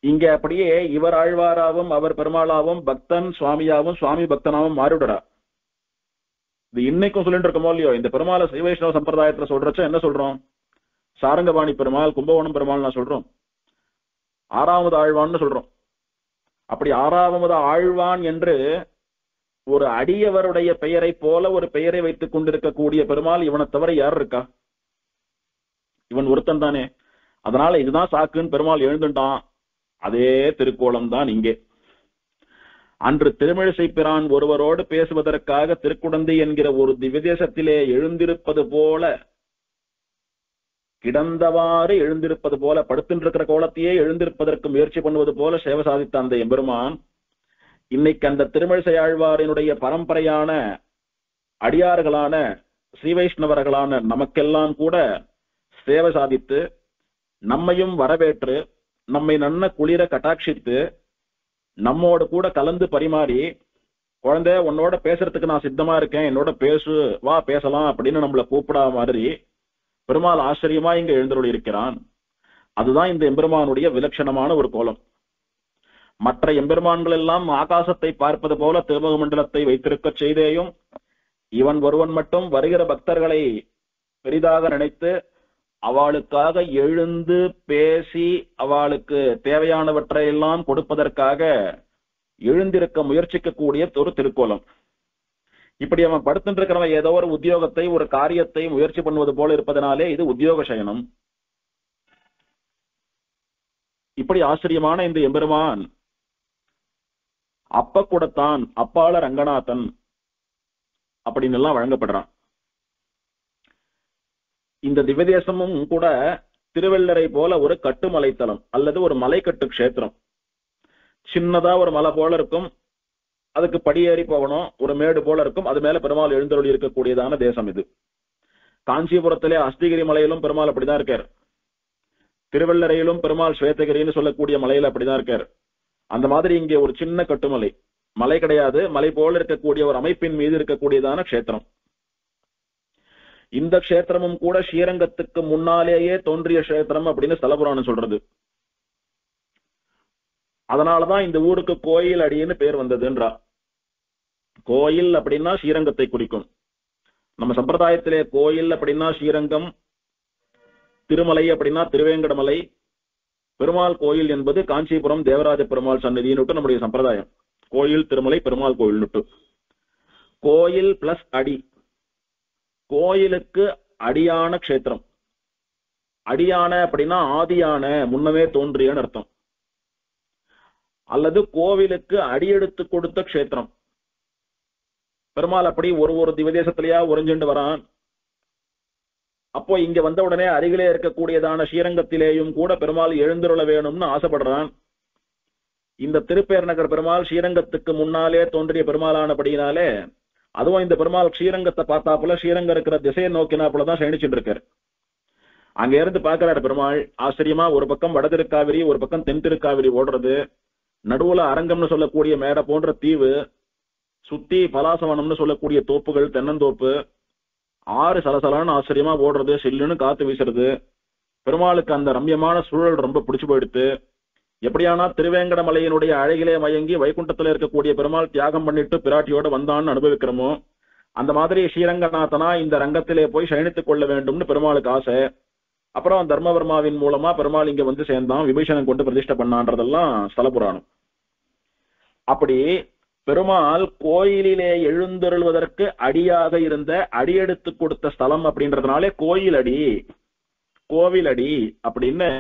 இங்க அப்படியே இவர் ஆழ்வாராவும் அவர் பெருமாளாவும் பக்தன் சுவாமியாவும் சுவாமி பக்தனாவும் மாறிவிடா. இது இன்னைக்கும் சொல்லிட்டு இருக்கோமோ இல்லையோ. இந்த பெருமாளை ஸ்ரீ வைஷ்ணவ சம்பிரதாயத்துல சொல்றச்ச என்ன சொல்றோம்? சாரங்கபாணி பெருமாள், கும்பகோணம் பெருமாள் நான் சொல்றோம், ஆறாவது ஆழ்வான்னு சொல்றோம். அப்படி ஆறாவது ஆழ்வான் என்று ஒரு அடியவருடைய பெயரை போல ஒரு பெயரை வைத்துக் கொண்டிருக்கக்கூடிய பெருமாள் இவனை தவிர யார் இருக்கா? இவன் ஒருத்தன் தானே. அதனால இதுதான் சாக்குன்னு பெருமாள் எழுந்துட்டான். அதே திருக்கோலம் தான் இங்கே. அன்று திருமிழிசை பிரான் ஒருவரோடு பேசுவதற்காக திருக்குடந்தை என்கிற ஒரு திவ்யதேசத்திலே எழுந்திருப்பது போல, கிடந்தவாறு எழுந்திருப்பது போல, படுத்தின்றிருக்கிற கோலத்தையே எழுந்திருப்பதற்கு முயற்சி பண்ணுவது போல சேவை சாதித்த அந்த எம்பெருமான் இன்னைக்கு அந்த திருமிழிசை ஆழ்வாரினுடைய பரம்பரையான அடியார்களான ஸ்ரீ வைஷ்ணவர்களான நமக்கெல்லாம் கூட சேவை சாதித்து நம்மையும் வரவேற்று நம்மை நன்ன குளிர கட்டாட்சித்து நம்மோட கூட கலந்து பரிமாறி, குழந்தை உன்னோட பேசுறதுக்கு நான் சித்தமா இருக்கேன், என்னோட பேசு, வா பேசலாம் அப்படின்னு நம்மளை கூப்பிடா மாதிரி பெருமாள் ஆச்சரியமா இங்க எழுந்தருள் இருக்கிறான். அதுதான் இந்த எம்பெருமானுடைய விலட்சணமான ஒரு கோலம். மற்ற எம்பெருமான்கள் எல்லாம் ஆகாசத்தை பார்ப்பது போல திருமுக மண்டலத்தை வைத்திருக்க செய்தேயும் இவன் ஒருவன் மட்டும் வருகிற பக்தர்களை பெரிதாக நினைத்து அவளுக்காக எழுந்து பேசி அவளுக்கு தேவையானவற்றை எல்லாம் கொடுப்பதற்காக எழுந்திருக்க முயற்சிக்கக்கூடிய ஒரு திருக்கோலம். இப்படி அவன் படுத்துட்டு இருக்கிறவன் ஏதோ ஒரு உத்தியோகத்தை ஒரு காரியத்தை முயற்சி பண்ணுவது போல இருப்பதனாலே இது உத்தியோக சயனம். இப்படி ஆச்சரியமான இந்த எம்பெருமான் அப்ப கூடத்தான் அப்பாள ரங்கநாதன் அப்படின்னு எல்லாம் வழங்கப்படுறான். இந்த திவ்யதேசமும் கூட திருவெள்ளரை போல ஒரு கட்டுமலைத்தலம் அல்லது ஒரு மலைக்கட்டு கஷேத்திரம். சின்னதா ஒரு மலை போல இருக்கும், அதுக்கு படியேறி போகணும், ஒரு மேடு போல இருக்கும், அது மேல பெருமாள் எழுந்தருளி இருக்கக்கூடியதான தேசம் இது. காஞ்சிபுரத்திலே அஸ்திகிரி மலையிலும் பெருமாள் அப்படிதான் இருக்கார். திருவெள்ளரையிலும் பெருமாள் ஸ்வேதகிரின்னு சொல்லக்கூடிய மலையில அப்படிதான் இருக்கார். அந்த மாதிரி இங்கே ஒரு சின்ன கட்டுமலை, மலை கிடையாது, மலை போல இருக்கக்கூடிய ஒரு அமைப்பின் மீது இருக்கக்கூடியதான கஷேத்திரம். இந்த கஷேத்திரமும் கூட ஸ்ரீரங்கத்துக்கு முன்னாலேயே தோன்றிய கஷேத்திரம் அப்படின்னு ஸ்தலபுராணம் சொல்றது. அதனாலதான் இந்த ஊருக்கு கோயில் அடின்னு பேர் வந்ததுன்றா. கோயில் அப்படின்னா ஸ்ரீரங்கத்தை குறிக்கும். நம்ம சம்பிரதாயத்திலே கோயில் அப்படின்னா ஸ்ரீரங்கம், திருமலை அப்படின்னா திருவேங்கடமலை, பெருமாள் கோயில் என்பது காஞ்சிபுரம் தேவராஜ பெருமாள் சன்னதின்னு நம்முடைய சம்பிரதாயம். கோயில் திருமலை பெருமாள் கோயில். கோயில் பிளஸ் அடி, கோயிலுக்கு அடியான கஷேத்திரம். அடியான அப்படின்னா ஆதியான, முன்னமே தோன்றியன்னு அர்த்தம். அல்லது கோவிலுக்கு அடியெடுத்து கொடுத்த கஷேத்திரம். பெருமாள் அப்படி ஒரு ஒரு திவதேசத்திலேயா உறைஞ்சுண்டு வரான். அப்போ இங்க வந்த உடனே அருகிலே இருக்கக்கூடியதான ஸ்ரீரங்கத்திலேயும் கூட பெருமாள் எழுந்துருள வேணும்னு ஆசைப்படுறான். இந்த திருப்பேர் நகர் பெருமாள் ஸ்ரீரங்கத்துக்கு முன்னாலே தோன்றிய பெருமாளானபடியினாலே, அதுவும் இந்த பெருமாள் ஸ்ரீரங்கத்தை பார்த்தாப்புல ஸ்ரீரங்கம் இருக்கிற திசையை நோக்கினாப்புலதான் சயனிச்சுட்டு இருக்காரு. அங்க இருந்து பாக்குறாரு பெருமாள். ஆச்சரியமா ஒரு பக்கம் வட திருக்காவிரி, ஒரு பக்கம் தென் திருக்காவிரி ஓடுறது, நடுவுல அரங்கம்னு சொல்லக்கூடிய மேடை போன்ற தீவு, சுத்தி பலாசவனம்னு சொல்லக்கூடிய தோப்புகள், தென்னந்தோப்பு, ஆறு சலசலான்னு ஆச்சரியமா ஓடுறது, சில்லுன்னு காத்து வீசுறது. பெருமாளுக்கு அந்த ரம்யமான சூழல் ரொம்ப பிடிச்சு போயிடுத்து. எப்படியானா திருவேங்கடமலையினுடைய அழகிலே மயங்கி வைகுண்டத்துல இருக்கக்கூடிய பெருமாள் தியாகம் பண்ணிட்டு பிராட்டியோட வந்தான்னு அனுபவிக்கிறோமோ, அந்த மாதிரி ஸ்ரீரங்கநாதனா இந்த ரங்கத்திலே போய் சயனித்துக் கொள்ள வேண்டும்னு பெருமாளுக்கு ஆசை. அப்புறம் தர்மவர்மாவின் மூலமா பெருமாள் இங்க வந்து சேர்ந்தான், விபீஷணன் கொண்டு பிரதிஷ்டை பண்ணான்றதெல்லாம் ஸ்தல புராணம். அப்படி பெருமாள் கோயிலிலே எழுந்தருள்வதற்கு அடியாக இருந்த அடியெடுத்து கொடுத்த ஸ்தலம் அப்படின்றதுனாலே கோயிலடி, கோவிலடி அப்படின்னு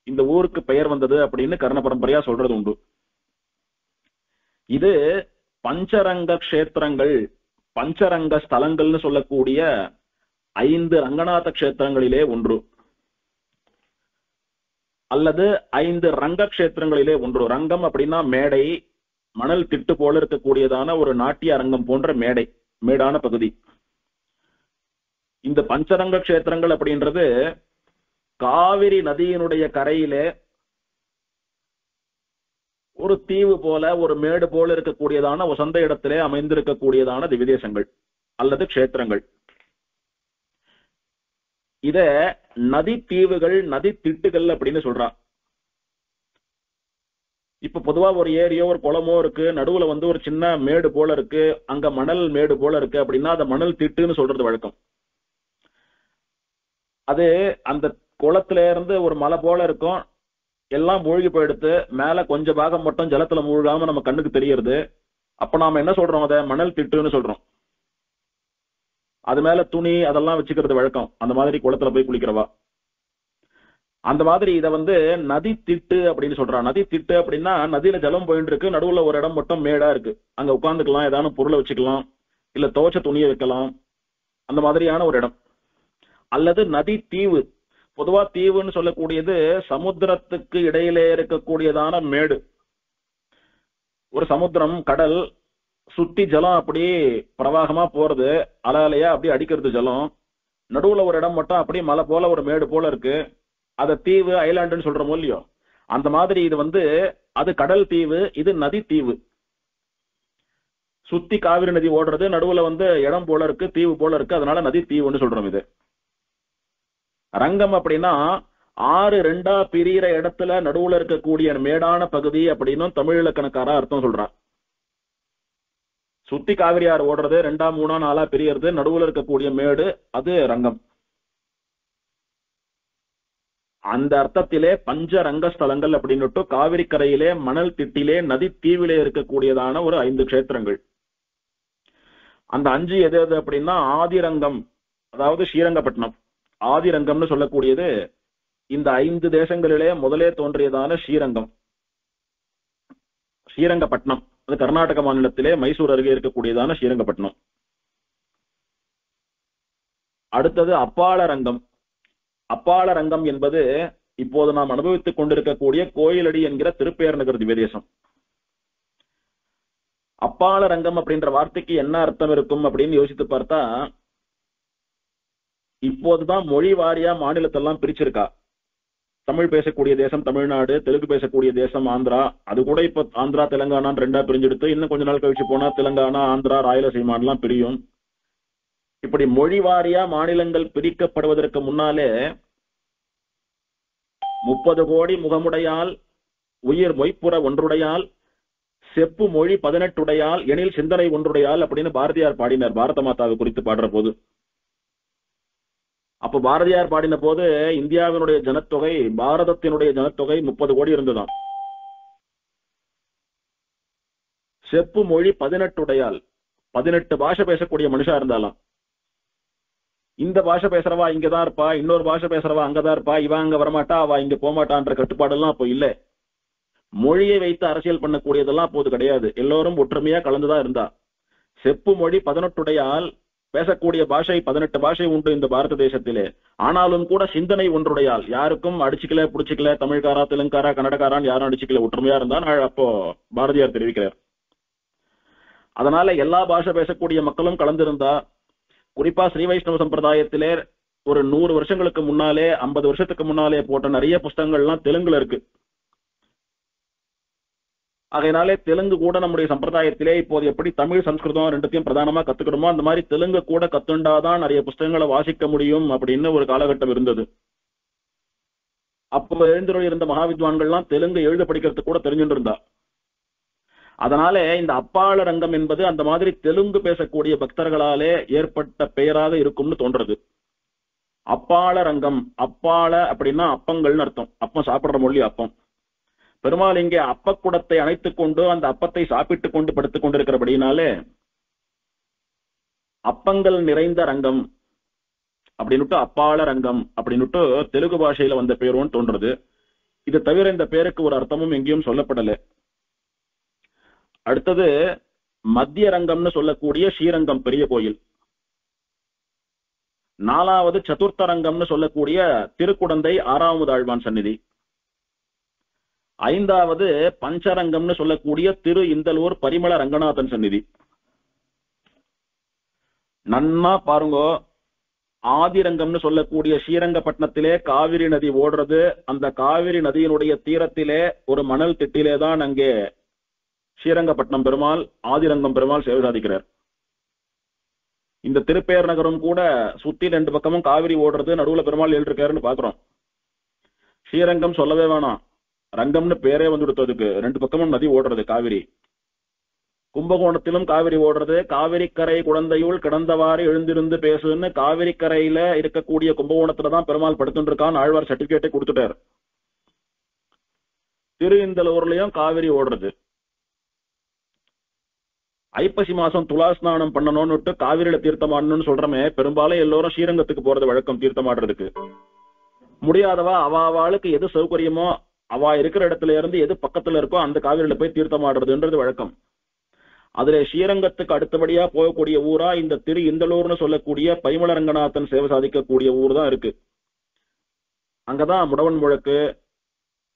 இந்த ஊருக்கு பெயர் வந்தது அப்படின்னு கர்ண பரம்பரையா சொல்றது உண்டு. இது பஞ்சரங்க கஷேத்திரங்கள், பஞ்சரங்க ஸ்தலங்கள்னு சொல்லக்கூடிய 5 ரங்கநாத கஷேத்திரங்களிலே ஒன்று, அல்லது 5 ரங்க கஷேத்திரங்களிலே ஒன்று. ரங்கம் அப்படின்னா மேடை, மணல் திட்டு போல இருக்கக்கூடியதான ஒரு நாட்டிய அரங்கம் போன்ற மேடை, மேடான பகுதி. இந்த பஞ்சரங்க கஷேத்திரங்கள் அப்படின்றது காவிரி நதியினுடைய கரையிலே ஒரு தீவு போல, ஒரு மேடு போல இருக்கக்கூடியதான வசந்த இடத்திலே அமைந்திருக்கக்கூடியதான திவிதேசங்கள் அல்லது கஷேத்திரங்கள். இத நதி தீவுகள், நதி திட்டுகள் அப்படின்னு சொல்றான். இப்ப பொதுவா ஒரு ஏரியோ ஒரு குளமோ இருக்கு, நடுவுல வந்து ஒரு சின்ன மேடு போல இருக்கு, அங்க மணல் மேடு போல இருக்கு அப்படின்னா அதை மணல் திட்டுன்னு சொல்றது வழக்கம். அது அந்த குளத்துல இருந்து ஒரு மலை போல இருக்கும், எல்லாம் மூழ்கி போயிடுத்து, மேல கொஞ்ச பாகம் மட்டும் ஜலத்துல மூழ்காம நம்ம கண்ணுக்கு தெரியறது. அப்ப நாம என்ன சொல்றோம், அதை மணல் திட்டுன்னு சொல்றோம். அது மேல துணி அதெல்லாம் வச்சுக்கிறது வழக்கம், அந்த மாதிரி குளத்துல போய் குளிக்கிறவா. அந்த மாதிரி இத வந்து நதி திட்டு அப்படின்னு சொல்றான். நதி திட்டு அப்படின்னா நதியில ஜலம் போயிட்டு இருக்கு, நடுவுல ஒரு இடம் மட்டும் மேடா இருக்கு, அங்க உட்கார்ந்துக்கலாம், ஏதாவது பொருளை வச்சுக்கலாம், இல்ல துவைச்ச துணியை வைக்கலாம், அந்த மாதிரியான ஒரு இடம். அல்லது நதி தீவு. பொதுவா தீவுன்னு சொல்லக்கூடியது சமுத்திரத்துக்கு இடையிலே இருக்கக்கூடியதான மேடு. ஒரு சமுத்திரம், கடல், சுத்தி ஜலம் அப்படியே பிரவாகமா போறது, அலையா அப்படியே அடிக்கிறது ஜலம், நடுவுல ஒரு இடம் மட்டும் அப்படியே மலை போல ஒரு மேடு போல இருக்கு, அத தீவு, ஐலாண்டுன்னு சொல்றோமோ இல்லையோ, அந்த மாதிரி இது வந்து அது கடல் தீவு, இது நதி தீவு. சுத்தி காவிரி நதி ஓடுறது, நடுவுல வந்து இடம் போல இருக்கு, தீவு போல இருக்கு, அதனால நதி தீவுன்னு சொல்றோம். இது ரங்கம் அப்படின்னா 6 2 பிரியிற இடத்துல நடுவுல இருக்கக்கூடிய மேடான பகுதி அப்படின்னு தமிழ் இலக்கணக்காரா அர்த்தம் சொல்றான். சுத்தி காவிரி ஆறு ஓடுறது, 2 3 4 பிரியறது, நடுவுல இருக்கக்கூடிய மேடு, அது ரங்கம். அந்த அர்த்தத்திலே பஞ்ச ரங்கஸ்தலங்கள் அப்படின்னுட்டு காவிரி கரையிலே, மணல் திட்டிலே, நதி தீவிலே இருக்கக்கூடியதான ஒரு 5 கஷேத்திரங்கள். அந்த 5 எது எது அப்படின்னா ஆதிரங்கம், அதாவது ஸ்ரீரங்கப்பட்டினம். ஆதிரங்கம்னு சொல்லக்கூடியது இந்த 5 தேசங்களிலே முதலே தோன்றியதான ஸ்ரீரங்கம், ஸ்ரீரங்கப்பட்டினம். அது கர்நாடக மாநிலத்திலே மைசூர் அருகே இருக்கக்கூடியதான ஸ்ரீரங்கப்பட்டினம். அடுத்தது அப்பாளரங்கம். அப்பாளரங்கம் என்பது இப்போது நாம் அனுபவித்துக் கொண்டிருக்கக்கூடிய கோயிலடி என்கிற திருப்பேர் நகர் திவ்யதேசம். அப்பாளரங்கம் அப்படின்ற வார்த்தைக்கு என்ன அர்த்தம் இருக்கும் அப்படின்னு யோசித்து பார்த்தா, இப்போதுதான் மொழி வாரியா மாநிலத்தெல்லாம் பிரிச்சிருக்கா. தமிழ் பேசக்கூடிய தேசம் தமிழ்நாடு, தெலுங்கு பேசக்கூடிய தேசம் ஆந்திரா. அது கூட இப்ப ஆந்திரா தெலுங்கானான்னு 2 பிரிஞ்செடுத்து, இன்னும் கொஞ்ச நாள் கழிச்சு போனா தெலுங்கானா, ஆந்திரா, ராயலசீமான்லாம் பிரியும். இப்படி மொழி வாரியா மாநிலங்கள் பிரிக்கப்படுவதற்கு முன்னாலே 30 கோடி முகமுடையால், உயிர் மொய்ப்புற ஒன்றுடையால், செப்பு மொழி 18 எனில் சிந்தனை ஒன்றுடையால் அப்படின்னு பாரதியார் பாடினார், பாரத மாதாவை குறித்து பாடுற போது. அப்ப பாரதியார் பாடின போது இந்தியாவினுடைய ஜனத்தொகை, பாரதத்தினுடைய ஜனத்தொகை 30 கோடி இருந்ததாம். செப்பு மொழி 18 18 பாஷை பேசக்கூடிய மனுஷா இருந்தாலாம். இந்த பாஷை பேசுறவா இங்கதான் இருப்பா, இன்னொரு பாஷை பேசுறவா அங்கதான் இருப்பா, இவ அங்க வரமாட்டா, அவ இங்க போமாட்டான்ற கட்டுப்பாடெல்லாம் அப்போ இல்ல. மொழியை வைத்து அரசியல் பண்ணக்கூடியதெல்லாம் அப்போது கிடையாது. எல்லோரும் ஒற்றுமையா கலந்துதான் இருந்தா. செப்பு மொழி 18 பேசக்கூடிய பாஷை 18 பாஷை உண்டு இந்த பாரத தேசத்திலே. ஆனாலும் கூட சிந்தனை ஒன்றுடையால், யாருக்கும் அடிச்சுக்கல புடிச்சுக்கல, தமிழ்காரா தெலுங்காரா கன்னடக்காரான் யாரும் அடிச்சுக்கல, ஒற்றுமையா இருந்தான் அப்போ பாரதியார் தெரிவிக்கிறார். அதனால எல்லா பாஷை பேசக்கூடிய மக்களும் கலந்திருந்தா, குறிப்பா ஸ்ரீ வைஷ்ணவ சம்பிரதாயத்திலே ஒரு 100 வருஷங்களுக்கு முன்னாலே 50 வருஷத்துக்கு முன்னாலே போட்ட நிறைய புஸ்தகங்கள்லாம் தெலுங்குல இருக்கு. அதனாலே தெலுங்கு கூட நம்முடைய சம்பிரதாயத்திலே இப்போது எப்படி தமிழ் சம்ஸ்கிருதம் ரெண்டுத்தையும் பிரதானமா கத்துக்கிறோமோ அந்த மாதிரி தெலுங்கு கூட கத்துண்டாதான் நிறைய புஸ்தகங்களை வாசிக்க முடியும் அப்படின்னு ஒரு காலகட்டம் இருந்தது. அப்போ எழுந்தருள் இருந்த மகாவித்வான்கள்லாம் தெலுங்கு எழுத படிக்கிறதுக்கு கூட தெரிஞ்சுட்டு இருந்தா. அதனால இந்த அப்பாள ரங்கம் என்பது அந்த மாதிரி தெலுங்கு பேசக்கூடிய பக்தர்களாலே ஏற்பட்ட பெயராக இருக்கும்னு தோன்றது. அப்பாள ரங்கம், அப்பாள அப்படின்னா அப்பங்கள்னு அர்த்தம். அப்பம் சாப்பிடுற மொழி அப்பம். பெருமாள் இங்கே அப்பக்குடத்தை அணைத்துக் கொண்டு அந்த அப்பத்தை சாப்பிட்டுக் கொண்டு படுத்துக் கொண்டிருக்கிறபடினாலே அப்பங்கள் நிறைந்த ரங்கம் அப்படின்னுட்டு அப்பாள ரங்கம் அப்படின்னுட்டு தெலுங்கு பாஷையில வந்த பேருன்னு தோன்றது. இது தவிர இந்த பேருக்கு ஒரு அர்த்தமும் எங்கேயும் சொல்லப்படல. அடுத்தது மத்திய ரங்கம்னு சொல்லக்கூடிய ஸ்ரீரங்கம் பெரிய கோயில். 4வது சதுர்த்த ரங்கம்னு சொல்லக்கூடிய திருக்குடந்தை 6வது ஆழ்வான் சந்நிதி. 5வது பஞ்சரங்கம்னு சொல்லக்கூடிய திரு இந்தலூர் பரிமள ரங்கநாதன் சந்நிதி. நன்னா பாருங்க, ஆதிரங்கம்னு சொல்லக்கூடிய ஸ்ரீரங்கப்பட்டினத்திலே காவிரி நதி ஓடுறது. அந்த காவிரி நதியினுடைய தீரத்திலே ஒரு மணல் திட்டிலே தான் அங்கே ஸ்ரீரங்கப்பட்டினம் பெருமாள் ஆதிரங்கம் பெருமாள் சேவை சாதிக்கிறார். இந்த திருப்பேர் நகரம் கூட சுத்தி 2 பக்கமும் காவிரி ஓடுறது, நடுவுல பெருமாள் எழுதிருக்காருன்னு பாக்குறோம். ஸ்ரீரங்கம் சொல்லவே வேணாம், ரங்கம்னு பேரே வந்துடுத்ததுக்கு. 2 பக்கமும் நதி ஓடுறது காவிரி. கும்பகோணத்திலும் காவிரி ஓடுறது. காவிரி கரை குழந்தையுள் கிடந்தவாறு எழுந்திருந்து பேசுன்னு காவிரி கரையில இருக்கக்கூடிய கும்பகோணத்துலதான் பெருமாள் படுத்துட்டு இருக்கான். ஆழ்வார் சர்டிபிகேட்டை கொடுத்துட்டார். திரு இந்தலூர்லயும் காவிரி ஓடுறது. ஐப்பசி மாசம் துலா ஸ்நானம் பண்ணணும்னு காவிரியில தீர்த்தமாடணும்னு சொல்றமே, பெரும்பாலும் எல்லோரும் ஸ்ரீரங்கத்துக்கு போறது வழக்கம் தீர்த்தமாடுறதுக்கு. முடியாதவா அவாளுக்கு எது சௌகரியமோ அவா இருக்கிற இடத்துல இருந்து எது பக்கத்துல இருக்கோ அந்த காவிரியில போய் தீர்த்தமாடுறதுன்றது வழக்கம். அதுல ஸ்ரீரங்கத்துக்கு அடுத்தபடியா போகக்கூடிய ஊரா இந்த திரு இந்தலூர்னு சொல்லக்கூடிய பரிமள ரங்கநாதன் சேவை சாதிக்கக்கூடிய ஊர் தான் இருக்கு. அங்கதான் முடவன் முழக்கு,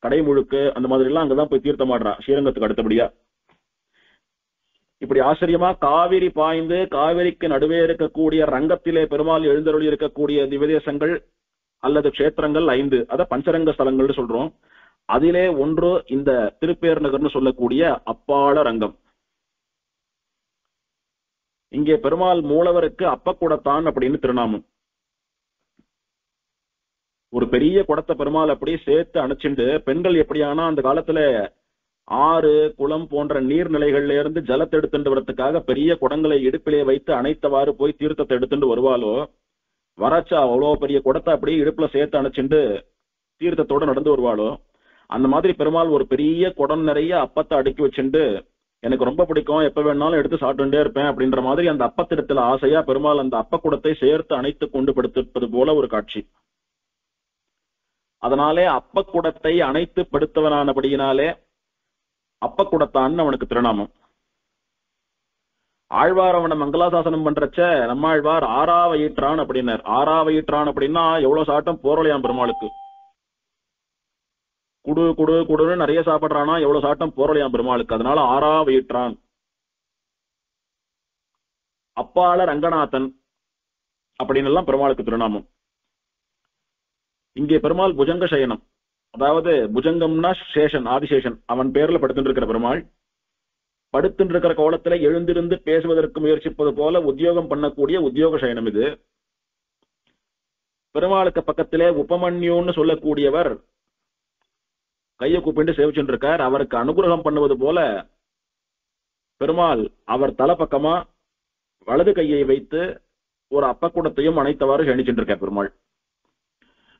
கடை முழுக்கு அந்த மாதிரி எல்லாம் அங்கதான் போய் தீர்த்தமாடுறா ஸ்ரீரங்கத்துக்கு அடுத்தபடியா. இப்படி ஆச்சரியமா காவிரி பாய்ந்து காவிரிக்கு நடுவே இருக்கக்கூடிய ரங்கத்திலே பெருமாள் எழுந்தருளி இருக்கக்கூடிய திவ்யதேசங்கள் அல்லது கஷேத்திரங்கள் 5, அத பஞ்சரங்க ஸ்தலங்கள்னு சொல்றோம். அதிலே ஒன்று இந்த திருப்பேர் நகர்னு சொல்லக்கூடிய அப்பாள ரங்கம். இங்கே பெருமாள் மூலவருக்கு அப்பக்குடத்தான் அப்படின்னு திருநாமம். ஒரு பெரிய குடத்தை பெருமாள் அப்படி சேர்த்து அணைச்சுண்டு, பெண்கள் எப்படியானா அந்த காலத்துல ஆறு குளம் போன்ற நீர்நிலைகள்ல இருந்து ஜலத்தை எடுத்துட்டு வரதுக்காக பெரிய குடங்களை இடுப்பிலே வைத்து அணைத்தவாறு போய் தீர்த்தத்தை எடுத்துட்டு வருவாளோ, வரச்சா அவ்வளோ பெரிய குடத்தை அப்படியே இடுப்புல சேர்த்து அணைச்சுண்டு தீர்த்தத்தோட நடந்து வருவாளோ, அந்த மாதிரி பெருமாள் ஒரு பெரிய குடம் நிறைய அப்பத்தை அடுக்கி வச்சுண்டு, எனக்கு ரொம்ப பிடிக்கும், எப்ப வேணாலும் எடுத்து சாப்பிட்டுட்டே இருப்பேன் அப்படின்ற மாதிரி அந்த அப்பத்திடத்துல ஆசையா பெருமாள் அந்த அப்பக்குடத்தை சேர்த்து அணைத்து கொண்டு படுத்திருப்பது போல ஒரு காட்சி. அதனாலே அப்பக்குடத்தை அணைத்து படுத்தவனானபடியினாலே அப்பக்குடத்தான் அவனுக்கு திருநாமம். ஆழ்வார் அவனை மங்களாசாசனம் பண்றச்ச நம்மாழ்வார் ஆறாவயிற்றான் அப்படின்னார். ஆறாவயிற்றான் அப்படின்னா எவ்வளவு சாட்டம் போரலையாம் பெருமாளுக்கு. குடு குடு குடுன்னு நிறைய சாப்பிடுறானா, எவ்வளவு சாட்டம் போரலையாம் பெருமாளுக்கு. அதனால ஆறாவயிற்றான். அப்பாள ரங்கநாதன் அப்படின்னு எல்லாம் பெருமாளுக்கு திருநாமம். இங்கே பெருமாள் புஜங்க சயனம், அதாவது புஜங்கம்னா சேஷன், ஆதிசேஷன், அவன் பேர்ல படுத்துட்டு இருக்கிற பெருமாள். படுத்துட்டு இருக்கிற கோலத்துல எழுந்திருந்து பேசுவதற்கு முயற்சிப்பது போல உத்தியோகம் பண்ணக்கூடிய உத்தியோக சயனம் இது. பெருமாளுக்கு பக்கத்திலே உபமன்யுன்னு சொல்லக்கூடியவர் கையை கூப்பிட்டு சேவிச்சுட்டு இருக்கார். அவருக்கு அனுகிரகம் பண்ணுவது போல பெருமாள் அவர் தலை பக்கமா வலது கையை வைத்து ஒரு அப்பக்குடத்தையும் அணைத்தவாறு சயனிச்சுட்டு இருக்கார் பெருமாள்.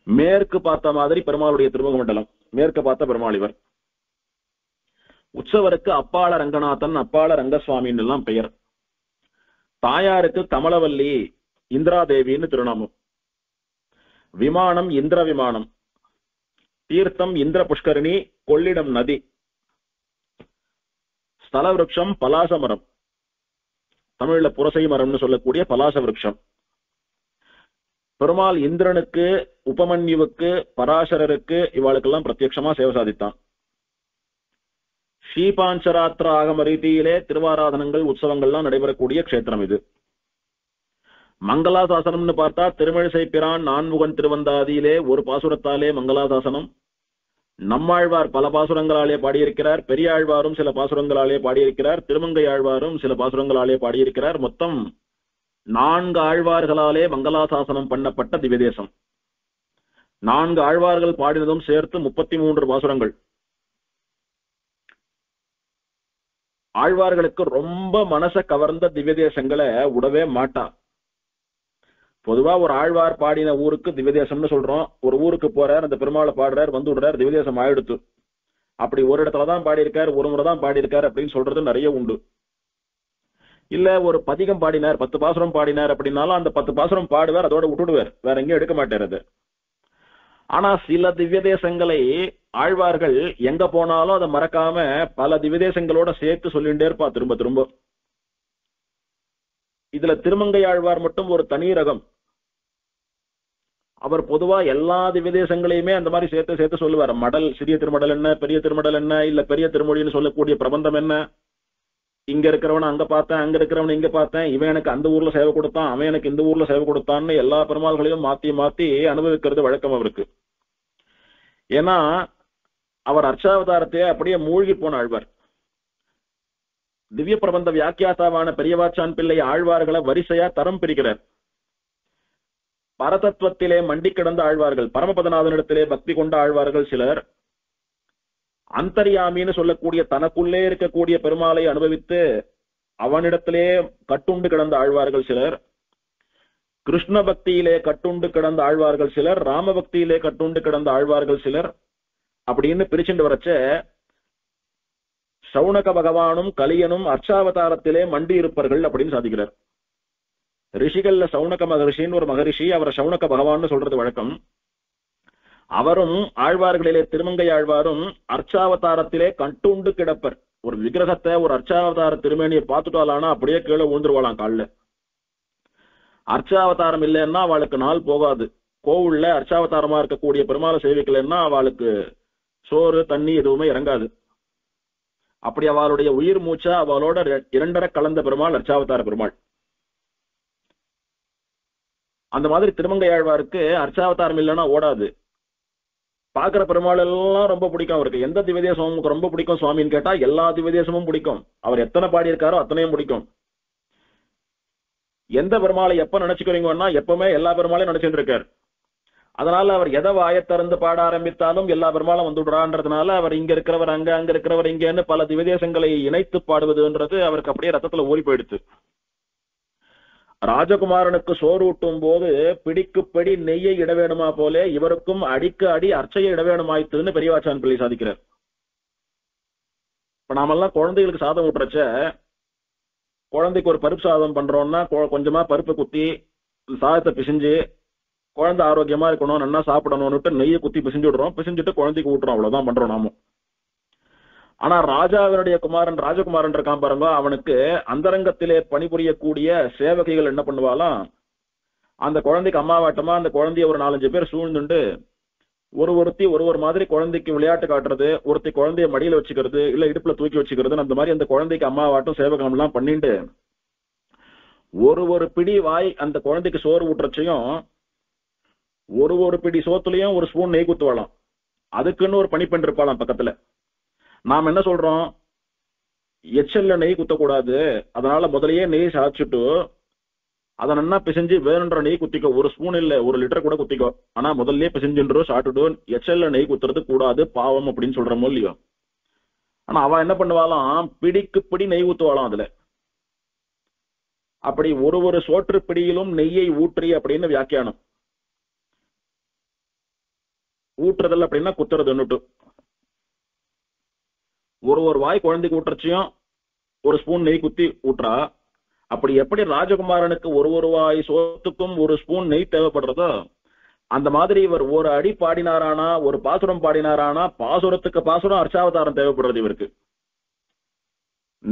மேற்கு பார்த்த மாதிரி பெருமாளுடைய திருமுக மண்டலம், மேற்கு பார்த்த பெருமாள் இவர். உற்சவருக்கு அப்பாள ரங்கநாதன், அப்பாள ரங்கசுவாமின்னு எல்லாம் பெயர். தாயாருக்கு கமலவல்லி, இந்திராதேவின்னு திருநாமம். விமானம் இந்திர விமானம். தீர்த்தம் இந்திர புஷ்கரணி, கொள்ளிடம் நதி. ஸ்தல விருட்சம் பலாசமரம். தமிழ்ல புரசை மரம்னு சொல்லக்கூடிய பலாச விருட்சம். பெருமாள் இந்திரனுக்கு, உபமன்யுவுக்கு, பராசரருக்கு இவாளுக்கெல்லாம் பிரத்யட்சமா சேவை சாதித்தான். ஸ்ரீபாஞ்சராத்திர ஆகம ரீதியிலே திருவாராதனங்கள் உற்சவங்கள்லாம் நடைபெறக்கூடிய க்ஷேத்திரம் இது. மங்களாசாசனம்னு பார்த்தா திருமிழிசை பிரான் நான்முகன் திருவந்தாதியிலே ஒரு பாசுரத்தாலே மங்களாசாசனம். நம்மாழ்வார் பல பாசுரங்களாலே பாடியிருக்கிறார். பெரியாழ்வாரும் சில பாசுரங்களாலே பாடியிருக்கிறார். திருமங்கை ஆழ்வாரும் சில பாசுரங்களாலே பாடியிருக்கிறார். மொத்தம் 4 ஆழ்வார்களாலே மங்களாசாசனம் பண்ணப்பட்ட திவ்யதேசம். 4 ஆழ்வார்கள் பாடினதும் சேர்த்து 33 பாசுரங்கள். ஆழ்வார்களுக்கு ரொம்ப மனச கவர்ந்த திவ்யதேசங்களை விடவே மாட்டா. பொதுவா ஒரு ஆழ்வார் பாடின ஊருக்கு திவ்யதேசம்னு சொல்றோம். ஒரு ஊருக்கு போறார், அந்த பெருமாளை பாடுறார், வந்து விடுறார், திவ்யதேசம் ஆயிடுத்து. அப்படி ஒரு இடத்துலதான் பாடியிருக்கார், ஒரு முறை தான் பாடியிருக்கார் அப்படின்னு சொல்றது நிறைய உண்டு. இல்ல ஒரு பதிகம் பாடினார், 10 பாசுரம் பாடினார் அப்படின்னாலும் அந்த 10 பாசுரம் பாடுவார், அதோட விட்டுடுவார், வேற எங்கேயும் எடுக்க மாட்டார். ஆனா சில திவ்யதேசங்களை ஆழ்வார்கள் எங்க போனாலும் அதை மறக்காம பல திவ்யதேசங்களோட சேர்த்து சொல்லிட்டே இருப்பா திரும்ப திரும்ப. இதுல திருமங்கை ஆழ்வார் மட்டும் ஒரு தனி ரகம். அவர் பொதுவா எல்லா திவ்யதேசங்களையுமே அந்த மாதிரி சேர்த்து சேர்த்து சொல்லுவார். மடல், சிறிய திருமடல் என்ன, பெரிய திருமடல் என்ன, இல்ல பெரிய திருமொழின்னு சொல்லக்கூடிய பிரபந்தம் என்ன, இங்க இருக்கிறவன் அங்க பார்த்தேன், அங்க இருக்கிறவன் இங்க பார்த்தேன், இவன் எனக்கு அந்த ஊர்ல சேவை கொடுத்தான், அவன் எனக்கு இந்த ஊர்ல சேவை கொடுத்தான்னு எல்லா பெருமாள்களையும் மாத்தி மாத்தி அனுபவிக்கிறது வழக்கம் அவருக்கு. ஏன்னா அவர் அர்ச்சாவதாரத்தையே அப்படியே மூழ்கி போன ஆழ்வார். திவ்ய பிரபந்த வியாக்கியாதாவான பெரியவாச்சான் பிள்ளை ஆழ்வார்களை வரிசையா தரம் பிரிக்கிறார். பரதத்துவத்திலே மண்டி கிடந்த ஆழ்வார்கள், பரமபதநாதனிடத்திலே பக்தி கொண்ட ஆழ்வார்கள் சிலர், அந்தர்யாமின்னு சொல்லக்கூடிய தனக்குள்ளே இருக்கக்கூடிய பெருமாளை அனுபவித்து அவனிடத்திலே கட்டுண்டு கிடந்த ஆழ்வார்கள் சிலர், கிருஷ்ண பக்தியிலே கட்டுண்டு கிடந்த ஆழ்வார்கள் சிலர், ராம பக்தியிலே கட்டுண்டு கிடந்த ஆழ்வார்கள் சிலர் அப்படின்னு பிரிச்சுட்டு வரச்ச சவுனக பகவானும் கலியனும் அர்ச்சாவதாரத்திலே மண்டி இருப்பார்கள் அப்படின்னு சாதிக்கிறார். ரிஷிகள்ல சவுனக மகரிஷின்னு ஒரு மகரிஷி, அவரை சவுனக பகவான்னு சொல்றது வழக்கம். அவரும் ஆழ்வார்களிலே திருமங்கை ஆழ்வாரும் அர்ச்சாவதாரத்திலே கட்டுண்டு கிடப்பர். ஒரு விக்கிரகத்தை, ஒரு அர்ச்சாவதார திருமேனியை பார்த்துட்டாலானா அப்படியே கீழே விழுந்துருவாளாம் காலில். அர்ச்சாவதாரம் இல்லைன்னா அவளுக்கு நாள் போகாது. கோவில்ல அர்ச்சாவதாரமா இருக்கக்கூடிய பெருமாளை சேவிக்கலைன்னா அவளுக்கு சோறு தண்ணி எதுவுமே இறங்காது. அப்படி அவளுடைய உயிர் மூச்சா அவளோட 2.5 கலந்த பெருமாள் அர்ச்சாவதார பெருமாள். அந்த மாதிரி திருமங்கை ஆழ்வாருக்கு அர்ச்சாவதாரம் இல்லைன்னா ஓடாது. பாக்குற பெருமாள் எல்லாம் ரொம்ப பிடிக்கும் அவருக்கு. எந்த திவ்யதேசம் ரொம்ப பிடிக்கும் சுவாமின்னு கேட்டா எல்லா திவ்யதேசமும் பிடிக்கும். அவர் எத்தனை பாடியிருக்காரோ அத்தனையும் பிடிக்கும். எந்த பெருமாளை எப்ப நினைச்சுக்கிறீங்கன்னா எப்பவுமே எல்லா பெருமாளையும் நினைச்சுட்டு இருக்காரு. அதனால அவர் எதை வாயை திறந்து பாட ஆரம்பித்தாலும் எல்லா பெருமாளும் வந்துடுறான்றதுனால அவர் இங்க இருக்கிறவர் அங்க, அங்க இருக்கிறவர் இங்கன்னு பல திவ்யதேசங்களை இணைத்து பாடுவதுன்றது அவருக்கு அப்படியே ரத்தத்துல ஓடி போயிடுச்சு. ராஜகுமாரனுக்கு சோறு ஊட்டும் போது பிடிக்கு பிடி நெய்யை இட வேணுமா போல இவருக்கும் அடிக்கு அடி அர்ச்சையை இட வேணுமாய்த்துன்னு பெரியவாச்சான் பிள்ளை சாதிக்கிறார். இப்ப நாமெல்லாம் குழந்தைகளுக்கு சாதம் ஊட்டுறச்ச, குழந்தைக்கு ஒரு பருப்பு சாதம் பண்றோம்னா கொஞ்சமா பருப்பு குத்தி சாதத்தை பிசிஞ்சு குழந்தை ஆரோக்கியமா இருக்கணும், நல்லா சாப்பிடணும்னுட்டு நெய்யை குத்தி பிசிஞ்சு விடுறோம். பிசிஞ்சுட்டு குழந்தைக்கு ஊட்டுறோம், அவ்வளவுதான் பண்றோம் நாமும். ஆனா ராஜாவினுடைய குமாரன், ராஜகுமாரன் இருக்கான் பாருங்க, அவனுக்கு அந்தரங்கத்திலே பணிபுரியக்கூடிய சேவகைகள் என்ன பண்ணுவாலாம், அந்த குழந்தைக்கு அம்மாவாட்டமா அந்த குழந்தைய ஒரு 4-5 பேர் சூழ்ந்துண்டு ஒருத்தி ஒரு மாதிரி குழந்தைக்கு விளையாட்டு காட்டுறது, ஒருத்தி குழந்தைய மடியில வச்சுக்கிறது, இல்ல இடுப்புல தூக்கி வச்சுக்கிறது, அந்த மாதிரி அந்த குழந்தைக்கு அம்மாவாட்டம் சேவகம் எல்லாம் பண்ணிட்டு ஒரு பிடி வாய் அந்த குழந்தைக்கு சோறு ஊட்டுறச்சையும் ஒரு பிடி சோத்துலயும் ஒரு ஸ்பூன் நெய் குத்துவாளாம். அதுக்குன்னு ஒரு பணிப்பெண் இருப்பாளாம் பக்கத்துல. நாம் என்ன சொல்றோம், எச்சல்ல நெய் குத்தக்கூடாது, அதனால முதலையே நெய் சாய்ச்சிட்டு அதை நல்லா பிசைஞ்சு வேணுன்ற நெய் குத்திக்கோ, 1 ஸ்பூன் இல்ல 1 லிட்டர் கூட குத்திக்கோ, ஆனா முதல்ல பிசைஞ்சுன்றோ சாப்பிட்டுட்டு எச்சல்ல நெய் குத்துறது கூடாது, பாவம் அப்படின்னு சொல்றமோ இல்லையோ. ஆனா அவ என்ன பண்ணுவாளாம், பிடிக்கு பிடி நெய் ஊத்துவாளாம் அதுல. அப்படி ஒரு சோற்று பிடியிலும் நெய்யை ஊற்றி அப்படின்னு வியாக்கியானம். ஊற்றுறதில்ல அப்படின்னா குத்துறதுன்னுட்டு ஒரு வாய் குழந்தைக்கு ஊற்றச்சியும் 1 ஸ்பூன் நெய் குத்தி ஊற்றா. அப்படி எப்படி ராஜகுமாரனுக்கு ஒரு வாய் சோத்துக்கும் 1 ஸ்பூன் நெய் தேவைப்படுறதோ அந்த மாதிரி இவர் ஒரு அடி பாடினாரானா, ஒரு பாசுரம் பாடினாரானா பாசுரத்துக்கு பாசுரம் அர்ச்சாவதாரம் தேவைப்படுறது இவருக்கு.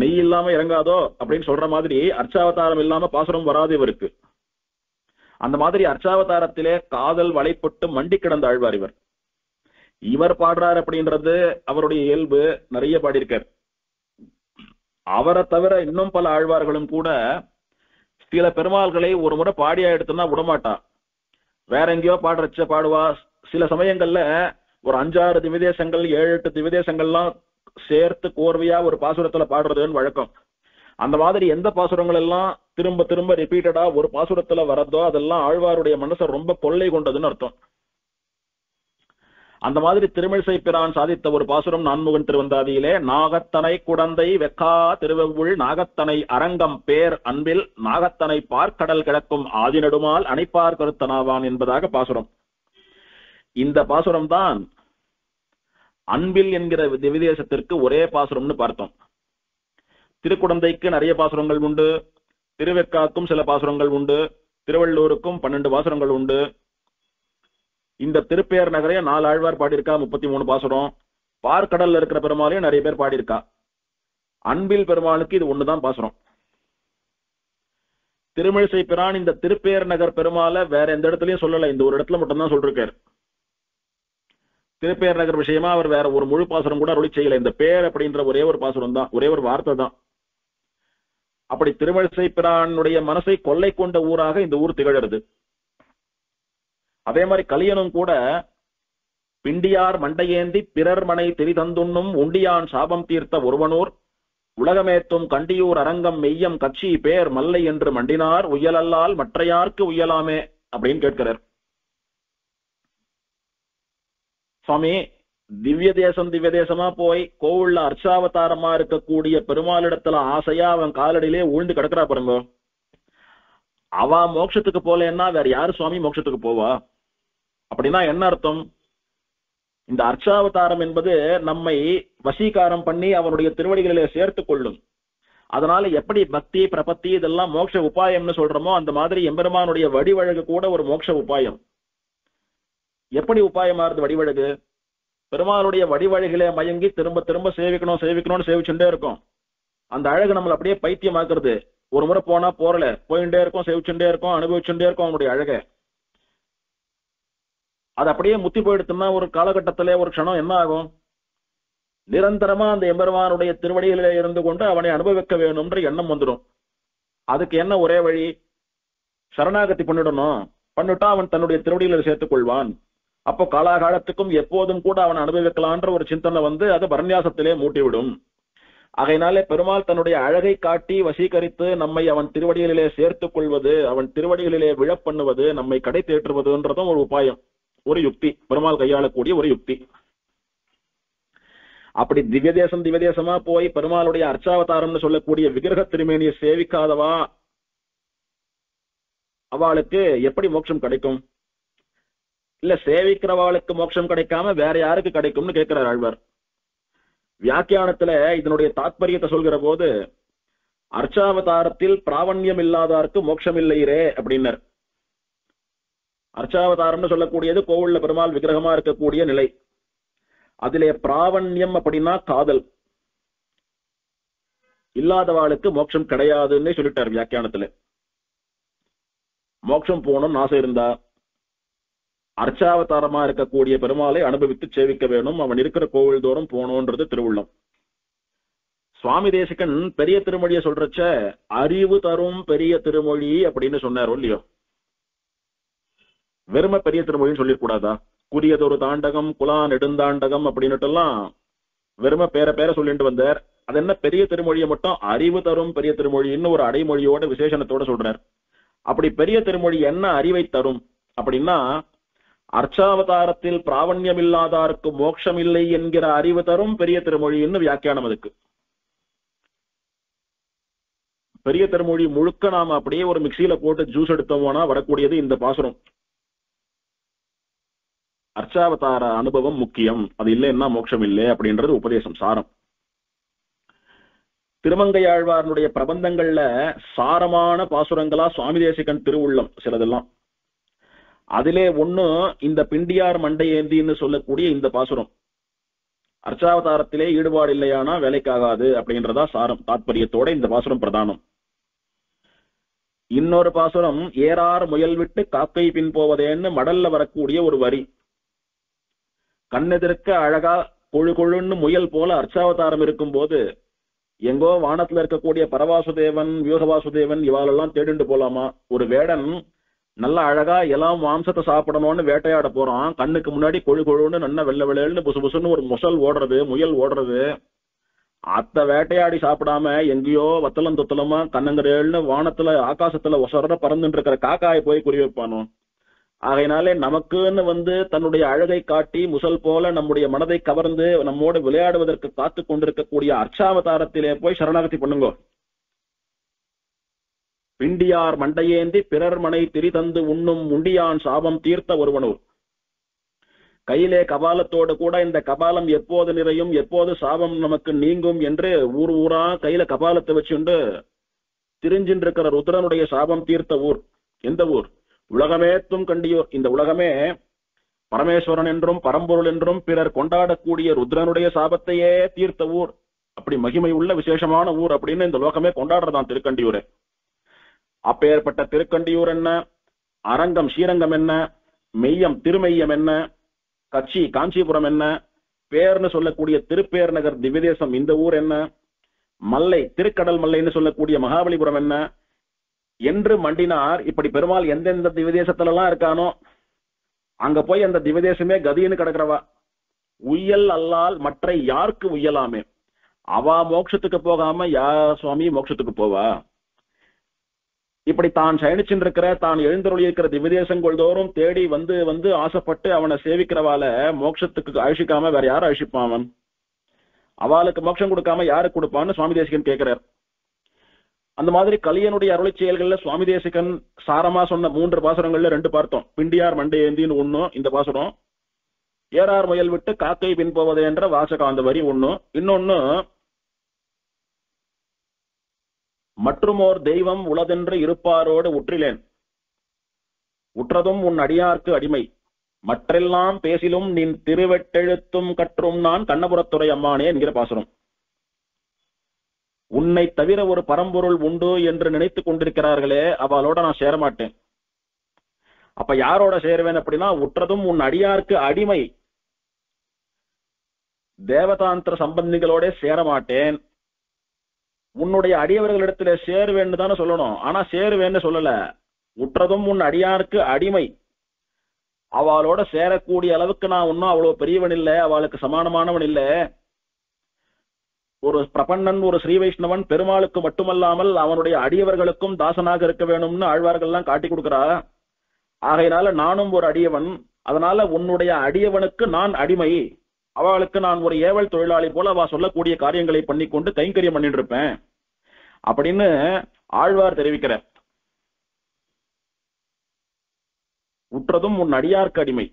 நெய் இல்லாம இறங்காதோ அப்படின்னு சொல்ற மாதிரி அர்ச்சாவதாரம் இல்லாம பாசுரம் வராது இவருக்கு. அந்த மாதிரி அர்ச்சாவதாரத்திலே காதல் வலைப்பட்டு மண்டி கிடந்த ஆழ்வார் இவர். இவர் பாடுறார் அப்படின்றது அவருடைய இயல்பு, நிறைய பாடியிருக்கார். அவரை தவிர இன்னும் பல ஆழ்வார்களும் கூட சில பெருமாள்களை ஒரு முறை பாடியா எடுத்துன்னா விடமாட்டா, வேற எங்கேயோ பாடுறச்ச பாடுவா. சில சமயங்கள்ல ஒரு 5-6 திவ்யதேசங்கள் 7-8 திவ்யதேசங்கள்லாம் சேர்த்து கோர்வையா ஒரு பாசுரத்துல பாடுறதுன்னு வழக்கம். அந்த மாதிரி எந்த பாசுரங்கள் எல்லாம் திரும்ப திரும்ப ரிப்பீட்டடா ஒரு பாசுரத்துல வரதோ அதெல்லாம் ஆழ்வாருடைய மனசை ரொம்ப கொள்ளை கொண்டதுன்னு அர்த்தம். அந்த மாதிரி திருமிழிசை பிரான் சாதித்த ஒரு பாசுரம் நான்முகன் திருவந்தாதியிலே, நாகத்தனை குடந்தை வெக்கா திருவெவ்வுள் நாகத்தனை அரங்கம் பேர் அன்பில் நாகத்தனை பார்க்கடல் கிடக்கும் ஆதிநடுமால் அணைப்பார் கருத்தனாவான் என்பதாக பாசுரம். இந்த பாசுரம் தான் அன்பில் என்கிற திவ்யதேசத்திற்கு ஒரே பாசுரம்னு பார்த்தோம். திருக்குடந்தைக்கு நிறைய பாசுரங்கள் உண்டு, திருவெக்காக்கும் சில பாசுரங்கள் உண்டு, திருவள்ளூருக்கும் 12 பாசுரங்கள் உண்டு. இந்த திருப்பேர் நகரே 4 ஆழ்வார் பாடியிருக்கா, 33 பாசுரம். பார்க்கடல்ல இருக்கிற பெருமாளையும் நிறைய பேர் பாடியிருக்கா. அன்பில் பெருமாளுக்கு இது ஒண்ணுதான் பாசுரம். திருமிழிசை பிரான் இந்த திருப்பேர் நகர் பெருமாளை வேற எந்த இடத்துலயும் சொல்லல, இந்த ஒரு இடத்துல மட்டும்தான் சொல்லிருக்காரு. திருப்பேர் நகர் விஷயமா அவர் வேற ஒரு முழு பாசுரம் கூட அருளி செய்யல. இந்த பேர் அப்படின்ற ஒரே ஒரு பாசுரம் தான், ஒரே ஒரு வார்த்தை தான். அப்படி திருமிழிசை பிரானுடைய மனசை கொள்ளை கொண்ட ஊராக இந்த ஊர் திகழறது. அதே மாதிரி கலியனும் கூட பிண்டியார் மண்டையேந்தி பிறர் மனை திரிதந்துண்ணும் உண்டியான் சாபம் தீர்த்த ஒருவனூர் உலகமேத்தும் கண்டியூர் அரங்கம் மெய்யம் கட்சி பேர் மல்லை என்று மண்டினார் உயலல்லால் மற்றையார்க்கு உயலாமே அப்படின்னு கேட்கிறார். சுவாமி, திவ்ய தேசமா போய் கோவில்ல அர்ச்சாவதாரமா இருக்கக்கூடிய பெருமாளிடத்துல ஆசையா அவன் காலடியிலே ஊழ்ந்து கிடக்குறா பாருங்க. அவ மோட்சத்துக்கு போலேன்னா வேற யாரு சுவாமி மோட்சத்துக்கு போவா? அப்படின்னா என்ன அர்த்தம்? இந்த அர்ச்சாவதாரம் என்பது நம்மை வசீகாரம் பண்ணி அவனுடைய திருவடிகளிலே சேர்த்து கொள்ளும். அதனால எப்படி பக்தி பிரபத்தி இதெல்லாம் மோட்ச உபாயம்னு சொல்றோமோ அந்த மாதிரி எம்பெருமானுடைய வடிவழகு கூட ஒரு மோட்ச உபாயம். எப்படி உபாயமாறுது வடிவழகு? பெருமாளுடைய வடிவழகிலே மயங்கி திரும்ப திரும்ப சேவிக்கணும்னு சேவிச்சுட்டே இருக்கும். அந்த அழகு நம்மளை அப்படியே பைத்தியமாக்குறது. ஒரு முறை போனா போறல, போயிட்டே இருக்கும், சேவிச்சுட்டே இருக்கும், அனுபவிச்சுட்டே இருக்கும் அவனுடைய அழகை. அது அப்படியே முத்தி போயிடுத்துன்னா ஒரு காலகட்டத்திலே ஒரு க்ஷணம் என்ன ஆகும்? நிரந்தரமா அந்த எம்பெருமானுடைய திருவடிகளிலே இருந்து கொண்டு அவனை அனுபவிக்க வேணும்ன்ற எண்ணம் வந்துடும். அதுக்கு என்ன ஒரே வழி? சரணாகதி பண்ணிடணும். பண்ணிட்டா அவன் தன்னுடைய திருவடிகளில் சேர்த்துக் கொள்வான். அப்போ காலாகாலத்துக்கும் எப்போதும் கூட அவன் அனுபவிக்கலான்ற ஒரு சிந்தனை வந்து அது பரநியாசத்திலே மூட்டிவிடும். ஆகையினாலே பெருமாள் தன்னுடைய அழகை காட்டி வசீகரித்து நம்மை அவன் திருவடிகளிலே சேர்த்துக் கொள்வது, அவன் திருவடிகளிலே விழப்பண்ணுவது, நம்மை கடை தேற்றுவதுன்றதும் ஒரு உபாயம், ஒரு யுக்தி, பெருமாள் கையாளக்கூடிய ஒரு யுக்தி. அப்படி திவ்யதேசமா போய் பெருமாளுடைய அர்ச்சாவதாரம்னு சொல்லக்கூடிய விக்கிரக திருமேனியை சேவிக்காதவா அவளுக்கு எப்படி மோட்சம் கிடைக்கும்? இல்ல சேவிக்கிறவாளுக்கு மோட்சம் கிடைக்காம வேற யாருக்கு கிடைக்கும்னு கேட்கிறார் ஆழ்வார். வியாக்கியானத்துல இதனுடைய தாத்பரியத்தை சொல்கிற போது அர்ச்சாவதாரத்தில் பிராவண்யம் இல்லாதாருக்கு மோட்சம் இல்லையே அப்படின்னர். அர்ச்சாவதாரம்னு சொல்லக்கூடியது கோவில்ல பெருமாள் விக்கிரகமா இருக்கக்கூடிய நிலை. அதிலே பிராவண்யம் அப்படின்னா காதல் இல்லாதவாளுக்கு மோட்சம் கிடையாதுன்னு சொல்லிட்டார் வியாக்கியானத்துல. மோட்சம் போகணும்னு ஆசை இருந்தா அர்ச்சாவதாரமா இருக்கக்கூடிய பெருமாளை அனுபவித்து சேவிக்க வேணும், அவன் இருக்கிற கோவில் தோறும் போனோன்றது திருவுள்ளம். சுவாமி தேசிகன் பெரிய திருமொழியை சொல்றச்ச அறிவு தரும் பெரிய திருமொழி அப்படின்னு சொன்னாரோ இல்லையோ? வெறும பெரிய திருமொழின்னு சொல்லிடக்கூடாதா? குறியதொரு தாண்டகம் குலா நெடுந்தாண்டகம் அப்படின்னுட்டு எல்லாம் வெறும பேர சொல்லிட்டு வந்தார். அது என்ன பெரிய திருமொழியை மட்டும் அறிவு தரும் பெரிய திருமொழின்னு ஒரு அடைமொழியோட விசேஷணத்தோட சொல்றார். அப்படி பெரிய திருமொழி என்ன அறிவை தரும் அப்படின்னா, அர்ச்சாவதாரத்தில் பிராவண்யம் இல்லாதாருக்கு மோட்சம் இல்லை என்கிற அறிவு தரும் பெரிய திருமொழின்னு வியாக்கியானம். அதுக்கு பெரிய திருமொழி முழுக்க நாம அப்படியே ஒரு மிக்சியில போட்டு ஜூஸ் எடுத்தோம்னா வரக்கூடியது இந்த பாசுரம். அர்ச்சாவதார அனுபவம் முக்கியம், அது இல்லைன்னா மோட்சம் இல்லை அப்படின்றது உபதேசம் சாரம். திருமங்கையாழ்வாரனுடைய பிரபந்தங்கள்ல சாரமான பாசுரங்களா சுவாமி தேசிகன் திருவுள்ளம் சிலதெல்லாம். அதிலே ஒண்ணு இந்த பிண்டியார் மண்டையேந்தின்னு சொல்லக்கூடிய இந்த பாசுரம். அர்ச்சாவதாரத்திலே ஈடுபாடு இல்லையானா வேலைக்காகாது அப்படின்றதா சாரம். தாத்பரியத்தோட இந்த பாசுரம் பிரதானம். இன்னொரு பாசுரம் ஏறார் முயல் விட்டு காக்கை பின் போவதேன்னு மடல்ல வரக்கூடிய ஒரு வரி. கண்ணெதிர்க்க அழகா கொழு கொழுன்னு முயல் போல அர்ச்சாவதாரம் இருக்கும் போது எங்கோ வானத்துல இருக்கக்கூடிய பரவாசுதேவன் வியூகவாசுதேவன் இவாளெல்லாம் தேடிண்டு போலாமா? ஒரு வேடன் நல்ல அழகா எல்லாம் மாம்சத்தை சாப்பிடணும்னு வேட்டையாட போறான். கண்ணுக்கு முன்னாடி கொழு கொழுன்னு நல்ல வெள்ளை வெள்ளைன்னு புசு புசுன்னு ஒரு முசல் ஓடுறது, முயல் ஓடுறது. அத்த வேட்டையாடி சாப்பிடாம எங்கேயோ வத்தலம் தொத்தலமா கண்ணங்கரேல்னு வானத்துல ஆகாசத்துல ஒசர பறந்துட்டு இருக்கிற காக்காயை போய் குறி வைப்பானோ? ஆகையினாலே நமக்குன்னு தன்னுடைய அழகை காட்டி முசல் போல நம்முடைய மனதை கவர்ந்து நம்மோடு விளையாடுவதற்கு காத்து கொண்டிருக்கக்கூடிய அர்ச்சாவதாரத்திலே போய் சரணாகதி பண்ணுங்கோ. பிண்டியார் மண்டையேந்தி பிறர் மனை திரி தந்து உண்ணும் முண்டியான் சாபம் தீர்த்த ஒருவனூர். கையிலே கபாலத்தோடு கூட இந்த கபாலம் எப்போது நிறையும், எப்போது சாபம் நமக்கு நீங்கும் என்று ஊர் ஊரா கையில கபாலத்தை வச்சுண்டு திரிஞ்சின்று இருக்கிற ருத்ரனுடைய சாபம் தீர்த்த ஊர். எந்த ஊர்? உலகமேத்தும் கண்டியோர். இந்த உலகமே பரமேஸ்வரன் என்றும் பரம்பொருள் என்றும் பிறர் கொண்டாடக்கூடிய ருத்ரனுடைய சாபத்தையே தீர்த்த ஊர். அப்படி மகிமை உள்ள விசேஷமான ஊர் அப்படின்னு இந்த லோகமே கொண்டாடுறதான் திருக்கண்டியூரை. அப்பேற்பட்ட திருக்கண்டியூர் என்ன, அரங்கம் ஸ்ரீரங்கம் என்ன, மெய்யம் திருமெய்யம் என்ன, கட்சி காஞ்சிபுரம் என்ன, பேர்னு சொல்லக்கூடிய திருப்பேர் நகர் திவ்யதேசம் இந்த ஊர் என்ன, மல்லை திருக்கடல் மல்லைன்னு சொல்லக்கூடிய மகாபலிபுரம் என்ன என்று மண்டினார். இப்படி பெருமாள் எந்தெந்த திவ்யதேசத்துல எல்லாம் இருக்கானோ அங்க போய் அந்த திவ்யதேசமே கதின்னு கிடக்கிறவா. உய்யல் அல்லால் மற்ற யாருக்கு உய்யலாமே? அவா மோட்சத்துக்கு போகாம யார் சுவாமி மோட்சத்துக்கு போவா? இப்படி தான் சயனிச்சுட்டு இருக்கிற, தான் எழுந்தருளி இருக்கிற திவ்யதேசங்கள் தோறும் தேடி வந்து ஆசைப்பட்டு அவனை சேவிக்கிறவால மோட்சத்துக்கு அழிச்சிக்காம வேற யாரும் அழிச்சிப்பான்? அவன் அவளுக்கு மோட்சம் கொடுக்காம யாருக்கு கொடுப்பான்னு சுவாமி தேசிகன் கேட்கிறார். அந்த மாதிரி கலியனுடைய அருளை செயல்கள்ல சுவாமி தேசிகன் சாரமா சொன்ன 3 பாசுரங்கள்ல 2 பார்த்தோம். பிண்டியார் மண்டையேந்தின்னு ஒண்ணு இந்த பாசுரம், ஏறார் முயல் விட்டு காக்கை பின் போவது என்ற வாசகம் அந்த வரி ஒண்ணு. இன்னொன்னு மற்றுமோர் தெய்வம் உளதென்று இருப்பாரோடு உற்றிலேன், உற்றதும் உன் அடியார்க்கு அடிமை, மற்றெல்லாம் பேசிலும் நின் திருவெட்டெழுத்தும் கற்றும் நான் கண்ணபுரத்துறை அம்மானே என்கிற பாசுரம். உன்னை தவிர ஒரு பரம்பொருள் உண்டு என்று நினைத்துக் கொண்டிருக்கிறார்களே, அவளோட நான் சேரமாட்டேன். அப்ப யாரோட சேருவேன் அப்படின்னா, உற்றதும் உன் அடியார்க்கு அடிமை, தேவதாந்திர சம்பந்திகளோட சேரமாட்டேன். உன்னுடைய அடியவர்களிடத்துல சேருவேன்னு தானே சொல்லணும். ஆனா சேருவேன்னு சொல்லல, உற்றதும் உன் அடியார்க்கு அடிமை. அவளோட சேரக்கூடிய அளவுக்கு நான் ஒன்னும் அவ்வளவு பெரியவன் இல்லை, அவளுக்கு சமானமானவன் இல்லை. ஒரு பிரபன்னன், ஒரு ஸ்ரீ வைஷ்ணவன் பெருமாளுக்கு மட்டுமல்லாமல் அவனுடைய அடியவர்களுக்கும் தாசனாக இருக்க வேணும்னு ஆழ்வார்கள் எல்லாம் காட்டி கொடுக்கிறா. ஆகையினால நானும் ஒரு அடியவன், அதனால உன்னுடைய அடியவனுக்கு நான் அடிமை, அவளுக்கு நான் ஒரு ஏவல் தொழிலாளி போல அவ சொல்லக்கூடிய காரியங்களை பண்ணி கொண்டு கைங்கரியம் பண்ணிட்டு இருப்பேன் அப்படின்னு ஆழ்வார் தெரிவிக்கிற. உற்றதும் உன் அடியார்க்கு அடிமை.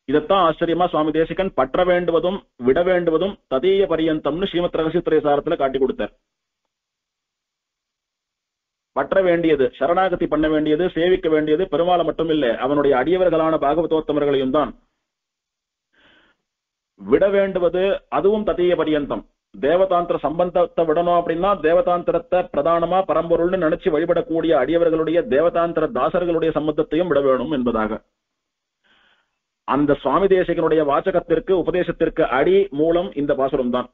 இதத்தான் ஆச்சரியமா சுவாமி தேசிகன் பற்ற வேண்டுவதும் விட வேண்டுவதும் ததீய பரியந்தம்னு ஸ்ரீமத் ரகசியத்திரை சாரத்துல காட்டி கொடுத்தார். பற்ற வேண்டியது, சரணாகதி பண்ண வேண்டியது, சேவிக்க வேண்டியது பெருமாளை மட்டும் இல்லை, அவனுடைய அடியவர்களான பாகவதோத்தமர்களையும் தான். விட வேண்டுவது அதுவும் ததீய பரியந்தம். தேவதாந்திர சம்பந்தத்தை விடணும் அப்படின்னா தேவதாந்திரத்தை பிரதானமா பரம்பொருள்னு நினைச்சு வழிபடக்கூடிய அடியவர்களுடைய தேவதாந்திர தாசர்களுடைய சம்பந்தத்தையும் விட வேணும் என்பதாக. அந்த சுவாமி தேசிகனுடைய வாசகத்திற்கு உபதேசத்திற்கு அடி மூலம் இந்த பாசுரம் தான்.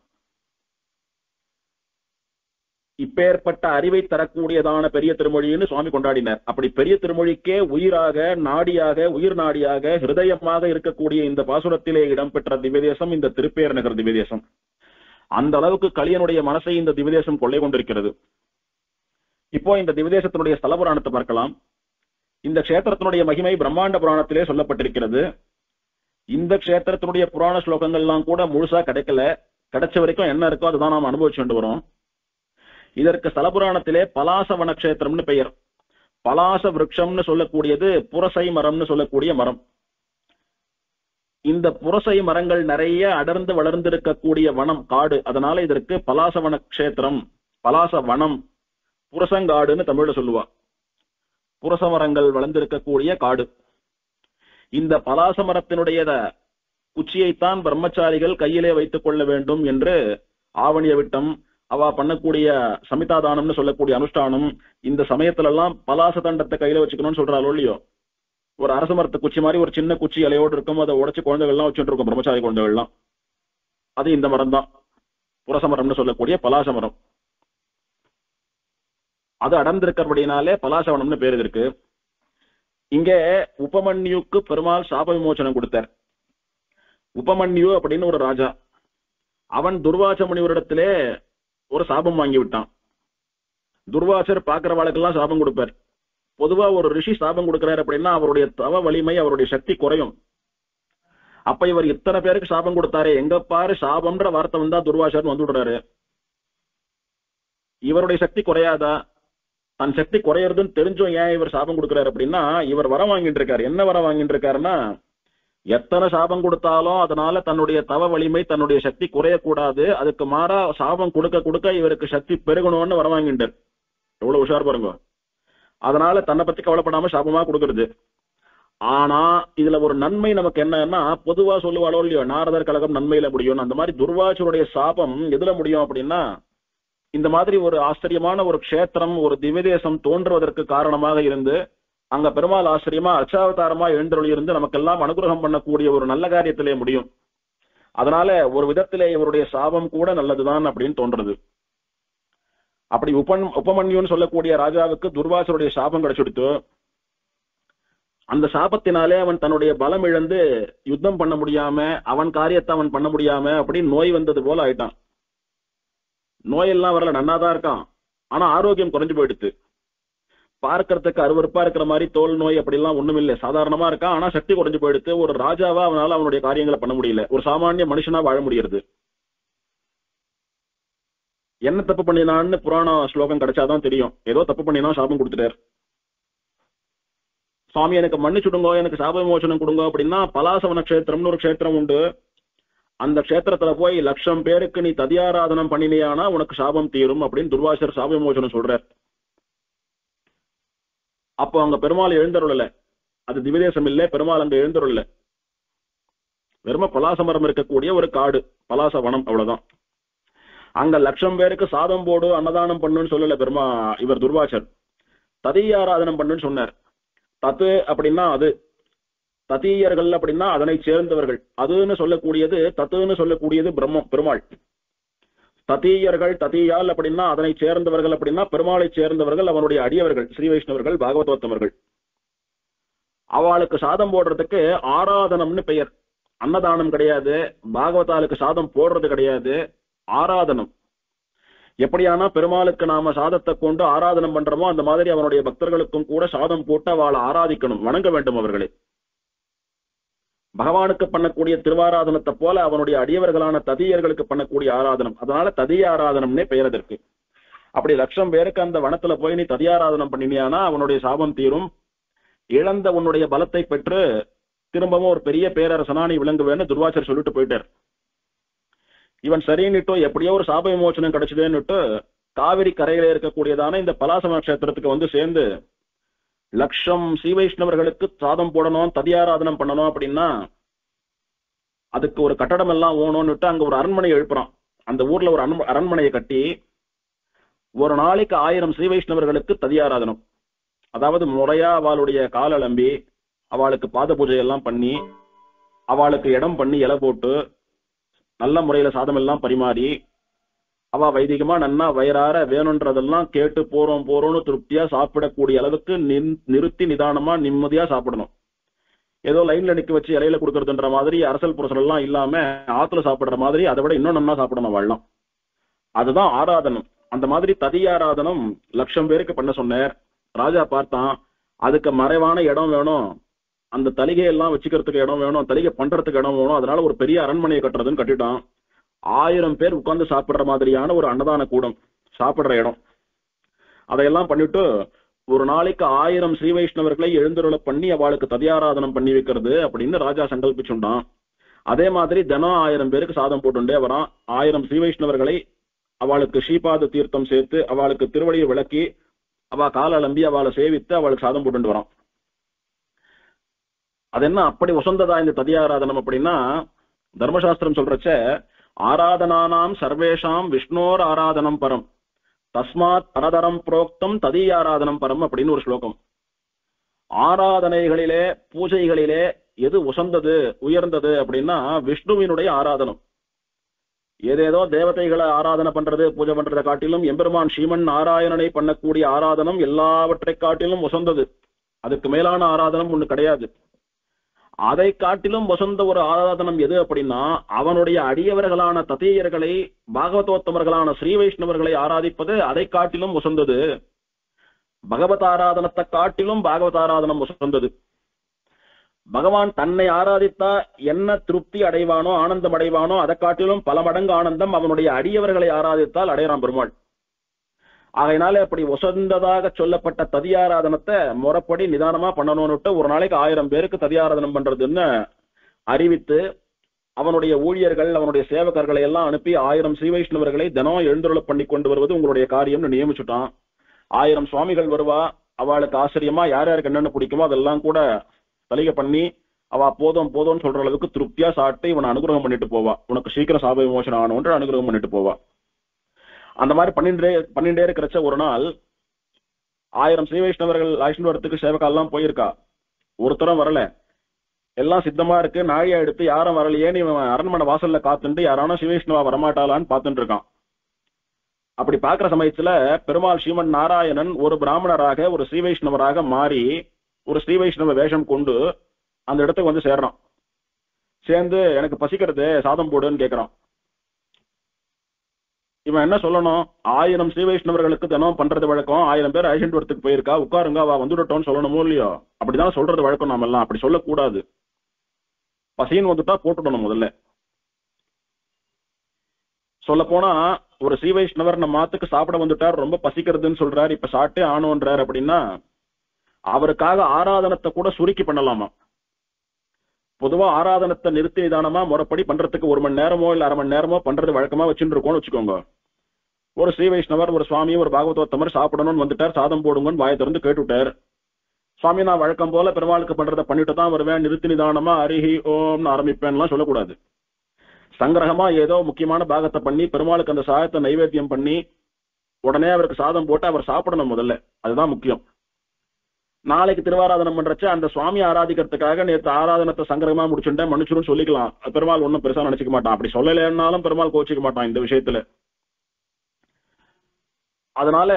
இப்பேற்பட்ட அறிவை தரக்கூடியதான பெரிய திருமொழின்னு சுவாமி கொண்டாடினார். அப்படி பெரிய திருமொழிக்கே உயிராக, நாடியாக, உயிர் நாடியாக, ஹிருதயமாக இருக்கக்கூடிய இந்த பாசுரத்திலே இடம்பெற்ற திவ்யதேசம் இந்த திருப்பேர் நகர் திவ்யதேசம். அந்த அளவுக்கு கலியனுடைய மனசை இந்த திவ்யதேசம் கொள்ளை கொண்டிருக்கிறது. இப்போ இந்த திவ்யதேசத்தினுடைய ஸ்தல புராணத்தை பார்க்கலாம். இந்த கஷேத்திரத்தினுடைய மகிமை பிரம்மாண்ட புராணத்திலே சொல்லப்பட்டிருக்கிறது. இந்த கஷேத்திரத்தினுடைய புராண ஸ்லோகங்கள்லாம் கூட முழுசா கிடைக்கல. கிடைச்ச வரைக்கும் என்ன இருக்கோ அதுதான் நாம் அனுபவிச்சுட்டு வரோம். இதற்கு ஸ்தல புராணத்திலே பலாச வனக்ஷேத்திரம்னு பெயர். பலாச விருட்சம்னு சொல்லக்கூடியது புரசை மரம்னு சொல்லக்கூடிய மரம். இந்த புரசை மரங்கள் நிறைய அடர்ந்து வளர்ந்திருக்கக்கூடிய வனம், காடு. அதனால இதற்கு பலாச வனக்ஷேத்திரம், பலாச வனம், புரசங்காடுன்னு தமிழ்ல சொல்லுவா. புரச மரங்கள் வளர்ந்திருக்கக்கூடிய காடு. இந்த பலாச மரத்தினுடைய குச்சியைத்தான் பிரம்மச்சாரிகள் கையிலே வைத்துக் கொள்ள வேண்டும் என்று ஆவணிய விட்டம் அவ பண்ணக்கூடிய சமிதாதானம்னு சொல்லக்கூடிய அனுஷ்டானம், இந்த சமயத்துல எல்லாம் பலாச தண்டத்தை கையில வச்சுக்கணும்னு சொல்றாளோ இல்லையோ. ஒரு அரச மரத்து குச்சி மாதிரி ஒரு சின்ன குச்சி இலையோடு இருக்கும், அதை உடைச்சு குழந்தைகள்லாம் வச்சுட்டு இருக்கும், பிரம்மச்சாரி குழந்தைகள்லாம். அது இந்த மரம் தான், புரசமரம்னு சொல்லக்கூடிய பலாச மரம். அது அடர்ந்திருக்கிறபடினாலே பலாசவனம்னு பேரு இருக்கு. இங்க உபமன்யுக்கு பெருமாள் சாப விமோசனம் கொடுத்தார். உபமன்யு அப்படின்னு ஒரு ராஜா, அவன் துர்வாச முனிவரிடத்திலே ஒரு சாபம் வாங்கி விட்டான். துர்வாசர் பாக்குறவாளுக்கெல்லாம் சாபம் கொடுப்பார். பொதுவா ஒரு ரிஷி சாபம் கொடுக்கிறார் அப்படின்னா அவருடைய தவ வலிமை, அவருடைய சக்தி குறையும். அப்ப இவர் இத்தனை பேருக்கு சாபம் கொடுத்தாரு, எங்க பாரு சாபம்ன்ற வார்த்தை வந்தா துர்வாசர் வந்து விடுறாரு. இவருடைய சக்தி குறையாதா? தன் சக்தி குறையறதுன்னு தெரிஞ்சும் ஏன் இவர் சாபம் கொடுக்கிறாரு அப்படின்னா, இவர் வரம் வாங்கிட்டு இருக்காரு. என்ன வரம் வாங்கிட்டு இருக்காருன்னா, எத்தனை சாபம் கொடுத்தாலும் அதனால தன்னுடைய தவ வலிமை, தன்னுடைய சக்தி குறையக்கூடாது, அதுக்கு மாறா சாபம் கொடுக்க கொடுக்க இவருக்கு சக்தி பெருகணும்னு வரம் வாங்கிட்டார். எவ்வளவு உஷார் பாருங்க. அதனால தன்னை பத்தி கவலைப்படாம சாபமா கொடுக்கறது. ஆனா இதுல ஒரு நன்மை நமக்கு என்னன்னா, பொதுவா சொல்லுவாளோ இல்லையோ நாரதர் கழகம் நன்மையில முடியும், அந்த மாதிரி துர்வாசருடைய சாபம் எதுல முடியும் அப்படின்னா, இந்த மாதிரி ஒரு ஆச்சரியமான ஒரு க்ஷேத்திரம், ஒரு திவ்யதேசம் தோன்றுவதற்கு காரணமாக இருந்து அங்க பெருமாள் ஆச்சரியமா அர்ச்சாவதாரமா எழுந்தருளி இருந்து நமக்கெல்லாம் அனுகிரகம் பண்ணக்கூடிய ஒரு நல்ல காரியத்திலே முடியும். அதனால ஒரு விதத்திலே இவருடைய சாபம் கூட நல்லதுதான் அப்படின்னு தோன்றது. அப்படி உபமன்யுன்னு சொல்லக்கூடிய ராஜாவுக்கு துர்வாசருடைய சாபம் கிடைச்சிடுத்து. அந்த சாபத்தினாலே அவன் தன்னுடைய பலம் இழந்து யுத்தம் பண்ண முடியாம, அவன் காரியத்தை அவன் பண்ண முடியாம அப்படி நோய் வந்தது போல ஆயிட்டான். நோயெல்லாம் வரல, நன்னாதான் இருக்கான், ஆனா ஆரோக்கியம் குறைஞ்சு போயிடுத்து. பார்க்கறதுக்கு அருவருப்பா இருக்கிற மாதிரி தோல் நோய் அப்படிலாம் ஒண்ணும் இல்லை, சாதாரணமா இருக்கான், ஆனா சக்தி குறைஞ்சு போயிடுத்து. ஒரு ராஜாவா அவனால அவனுடைய காரியங்களை பண்ண முடியல, ஒரு சாமானிய மனுஷனா வாழ முடியறது. என்ன தப்பு பண்ணினான்னு புராண ஸ்லோகம் கிடைச்சாதான் தெரியும். ஏதோ தப்பு பண்ணினா சாபம் கொடுத்துட்டார். சுவாமி எனக்கு மன்னிச்சுடுங்கோ, எனக்கு சாப விமோசனம் கொடுங்க அப்படின்னா, பலாசவன கஷேத்திரம்னு ஒரு கஷேத்திரம் உண்டு. அந்த கஷேத்திரத்துல போய் 1,00,000 பேருக்கு நீ ததியாராதனம் பண்ணினியானா உனக்கு சாபம் தீரும் அப்படின்னு துர்வாசர் சாப விமோசனம் சொல்றார். அப்போ அங்க பெருமாள் எழுந்தருளல, அது திவ்யதேசம் இல்ல, பெருமாள் அங்க எழுந்தருளல. வெறும பலாசமரம் இருக்கக்கூடிய ஒரு காடு, பலாச வனம், அவ்வளவுதான். அங்க 1,00,000 பேருக்கு சாதம் போடு அன்னதானம் பண்ணுன்னு சொல்லல பெருமா இவர் துர்வாசர், ததியாராதனம் பண்ணுன்னு சொன்னார். தத்து அப்படின்னா அது, ததீயர்கள் அப்படின்னா அதனை சேர்ந்தவர்கள், அதுன்னு சொல்லக்கூடியது, தத்துன்னு சொல்லக்கூடியது பிரம்மம் பெருமாள். ததீயர்கள் ததீயால் அப்படின்னா அதனை சேர்ந்தவர்கள், அப்படின்னா பெருமாளை சேர்ந்தவர்கள், அவனுடைய அடியவர்கள், ஸ்ரீ வைஷ்ணவர்கள், பாகவதோத்தமர்கள். அவளுக்கு சாதம் போடுறதுக்கு ஆராதனம்னு பெயர். அன்னதானம் கிடையாது, பாகவதாளுக்கு சாதம் போடுறது கிடையாது, ஆராதனம். எப்படியானா பெருமாளுக்கு நாம சாதத்தை கொண்டு ஆராதனம் பண்றோமோ அந்த மாதிரி அவனுடைய பக்தர்களுக்கும் கூட சாதம் போட்டு அவளை ஆராதிக்கணும், வணங்க வேண்டும் அவர்களே. பகவானுக்கு பண்ணக்கூடிய திருவாராதனத்தை போல அவனுடைய அடியவர்களான ததியர்களுக்கு பண்ணக்கூடிய ஆராதனம், அதனால ததிய ஆராதனம்னே பெயர் அதற்கு. அப்படி 1,00,000 பேருக்கு அந்த வனத்துல போய் நீ ததியாராதனம் பண்ணினியானா அவனுடைய சாபம் தீரும். இழந்த உன்னுடைய பலத்தை பெற்று திரும்பவும் ஒரு பெரிய பேரரசனா நீ விளங்குவேன்னு துர்வாசர் சொல்லிட்டு போயிட்டார். இவன் சரின்னுட்டோ எப்படியோ ஒரு சாப விமோசனம் கிடைச்சதுன்னுட்டு காவிரி கரையில இருக்கக்கூடியதான இந்த பலாசம கஷேத்திரத்துக்கு வந்து சேர்ந்து 1,00,000 ஸ்ரீ வைஷ்ணவர்களுக்கு சாதம் போடணும், ததியாராதனம் பண்ணணும் அப்படின்னா அதுக்கு ஒரு கட்டடம் எல்லாம் ஓணும்னுட்டு அங்க ஒரு அரண்மனை எழுப்புறான். அந்த ஊர்ல ஒரு அரண்மனையை கட்டி ஒரு நாளைக்கு 1000 ஸ்ரீ வைஷ்ணவர்களுக்கு ததியாராதனம், அதாவது முறையா அவளுடைய கால் அலம்பி அவளுக்கு பாத பூஜை எல்லாம் பண்ணி அவளுக்கு இடம் பண்ணி இலை போட்டு நல்ல முறையில சாதம் எல்லாம் பரிமாறி அவ வைதிகமா நன்னா வயிறார வேணுன்றதெல்லாம் கேட்டு போறோம் போறோம்னு திருப்தியா சாப்பிடக்கூடிய அளவுக்கு நிறுத்தி நிதானமா நிம்மதியா சாப்பிடணும். ஏதோ லைன்ல நிக்க வச்சு இலையில கொடுக்கறதுன்ற மாதிரி அரசல் புரசல் எல்லாம் இல்லாம ஆத்துல சாப்பிடுற மாதிரி அதை விட இன்னும் நன்னா சாப்பிடணும் வாழலாம். அதுதான் ஆராதனம். அந்த மாதிரி ததியாராதனம் 1,00,000 பேருக்கு பண்ண சொன்னார். ராஜா பார்த்தான், அதுக்கு மறைவான இடம் வேணும், அந்த தலிகையெல்லாம் வச்சுக்கிறதுக்கு இடம் வேணும், தலிகை பண்றதுக்கு இடம் வேணும், அதனால ஒரு பெரிய அரண்மனையை கட்டுறதுன்னு கட்டிட்டான். 1000 பேர் உட்கார்ந்து சாப்பிடுற மாதிரியான ஒரு அன்னதான கூடம், சாப்பிடுற இடம், அதையெல்லாம் பண்ணிட்டு ஒரு நாளைக்கு 1000 ஸ்ரீ வைஷ்ணவர்களை எழுந்தருள பண்ணி அவளுக்கு ததியாராதனம் பண்ணி வைக்கிறது அப்படின்னு ராஜா சங்கல்பிச்சுட்டான். அதே மாதிரி தினம் 1000 பேருக்கு சாதம் போட்டுண்டே வரான். 1000 ஸ்ரீ வைஷ்ணவர்களை அவளுக்கு ஸ்ரீபாத தீர்த்தம் சேர்த்து அவளுக்கு திருவடியை விளக்கி அவ கால அலம்பி அவளை சேவித்து அவளுக்கு சாதம் போட்டு வரான். அது என்ன அப்படி வசந்ததா இந்த ததியாராதனம் அப்படின்னா, தர்மசாஸ்திரம் சொல்றச்ச ஆராதனானாம் சர்வேஷாம் விஷ்ணோர் ஆராதனம் பரம் தஸ்மாத் பரதரம் புரோக்தம் ததீய ஆராதனம் பரம் அப்படின்னு ஒரு ஸ்லோகம். ஆராதனைகளிலே பூஜைகளிலே எது உசந்தது உயர்ந்தது அப்படின்னா விஷ்ணுவினுடைய ஆராதனம். ஏதேதோ தேவதைகளை ஆராதனை பண்றது பூஜை பண்றதை காட்டிலும் எம்பெருமான் ஸ்ரீமன் நாராயணனை பண்ணக்கூடிய ஆராதனம் எல்லாவற்றை காட்டிலும் உசந்தது. அதுக்கு மேலான ஆராதனம் ஒண்ணு கிடையாது. அதை காட்டிலும் வசந்த ஒரு ஆராதனம் எது அப்படின்னா அவனுடைய அடியவர்களான ததீயர்களை பாகவதோத்தமர்களான ஸ்ரீ வைஷ்ணவர்களை ஆராதிப்பது அதை காட்டிலும் உசந்தது. பகவத் ஆராதனத்தை காட்டிலும் பாகவத் ஆராதனம் உசந்தது. பகவான் தன்னை ஆராதித்தா என்ன திருப்தி அடைவானோ ஆனந்தம் அடைவானோ அதை காட்டிலும் பல மடங்கு ஆனந்தம் அவனுடைய அடியவர்களை ஆராதித்தால் அடையறான் பெருமாள். ஆகையினால அப்படி உசந்ததாக சொல்லப்பட்ட ததியாராதனத்தை முறைப்படி நிதானமா பண்ணணும்னுட்டு ஒரு நாளைக்கு 1000 பேருக்கு ததியாராதனம் பண்றதுன்னு அறிவித்து அவனுடைய ஊழியர்கள் அவனுடைய சேவகர்களை எல்லாம் அனுப்பி 1000 ஸ்ரீ வைஷ்ணவர்களை தினம் எழுந்தருள பண்ணி கொண்டு வருவது உங்களுடைய காரியம்னு நியமிச்சுட்டான். 1000 சுவாமிகள் வருவா. அவளுக்கு ஆச்சரியமா யார் யாருக்கு என்னென்ன பிடிக்குமோ அதெல்லாம் கூட தலிகை பண்ணி அவ போதும் போதும்னு சொல்ற அளவுக்கு திருப்தியா சாப்பிட்டு இவனை அனுகிரகம் பண்ணிட்டு போவா. உனக்கு சீக்கிரம் சாப விமோசனம் ஆனோன்ற அனுகிரகம் பண்ணிட்டு போவா. அந்த மாதிரி பண்ணிட்டே இருக்கிறச்ச ஒரு நாள் 1000 ஸ்ரீ வைஷ்ணவர்கள் வைஷ்ணவத்துக்கு சேவகாலாம் போயிருக்கா. ஒருத்தரும் வரல. எல்லாம் சித்தமா இருக்கு. நாழியா எடுத்து யாரும் வரலையே நீ அரண்மனை வாசல்ல காத்துட்டு யாரான ஸ்ரீ வைஷ்ணவா வரமாட்டாளான்னு பார்த்துட்டு இருக்கான். அப்படி பாக்குற சமயத்துல பெருமாள் ஸ்ரீமன் நாராயணன் ஒரு பிராமணராக ஒரு ஸ்ரீ வைஷ்ணவராக மாறி ஒரு ஸ்ரீ வைஷ்ணவ வேஷம் கொண்டு அந்த இடத்துக்கு வந்து சேர்றான். சேர்ந்து எனக்கு பசிக்கிறது சாதம் போடுன்னு கேட்கிறான். இவன் என்ன சொல்லணும்? 1000 ஸ்ரீ வைஷ்ணவர்களுக்கு தினம் பண்றது வழக்கம். 1000 பேர் ஐஷன்வரத்துக்கு போயிருக்கா, உட்காருங்க அவ வந்துடட்டோன்னு சொல்லணுமோ இல்லையோ? அப்படிதான் சொல்றது வழக்கம். நாம எல்லாம் அப்படி சொல்லக்கூடாது. பசின்னு வந்துட்டா போட்டுடணும். முதல்ல சொல்ல போனா ஒரு ஸ்ரீ வைஷ்ணவர் நம்ம மாத்துக்கு சாப்பிட வந்துட்டார், ரொம்ப பசிக்கிறதுன்னு சொல்றாரு, இப்ப சாப்பிட்டே ஆனோன்றார் அப்படின்னா அவருக்காக ஆராதனத்தை கூட சுருக்கி பண்ணலாமா? பொதுவா ஆராதனத்தை நிறுத்தி நிதானமா முறைப்படி பண்றதுக்கு 1 மணி நேரமோ இல்ல அரை மணி நேரமோ பண்றது வழக்கமா வச்சுட்டு இருக்கோம்னு வச்சுக்கோங்க. ஒரு ஸ்ரீ வைஷ்ணவர் ஒரு சுவாமி ஒரு பாகவதோத்தமர் சாப்பிடணும்னு வந்துட்டார், சாதம் போடுங்கன்னு வாயை திறந்து கேட்டுட்டார். சுவாமி நான் வழக்கம் போல பெருமாளுக்கு பண்றதை பண்ணிட்டு தான் வருவேன், நிறுத்தி நிதானமா அரிஹி ஓம்னு ஆரம்பிப்பேன்லாம் சொல்லக்கூடாது. சங்கிரகமா ஏதோ முக்கியமான பாகத்தை பண்ணி பெருமாளுக்கு அந்த சாதத்தை நைவேத்தியம் பண்ணி உடனே அவருக்கு சாதம் போட்டு அவர் சாப்பிடணும். முதல்ல அதுதான் முக்கியம். நாளைக்கு திருவாராதனம் பண்றச்ச அந்த சுவாமி ஆராதிக்கிறதுக்காக நேற்று ஆராதனத்தை சங்கிரகமா முடிச்சுட்டேன் மன்னிச்சுன்னு சொல்லிக்கலாம். பெருமாள் ஒன்னும் பெருசா நினைச்சுக்க மாட்டான். அப்படி சொல்லலைன்னாலும் பெருமாள் கோச்சிக்க மாட்டான் இந்த விஷயத்துல. அதனால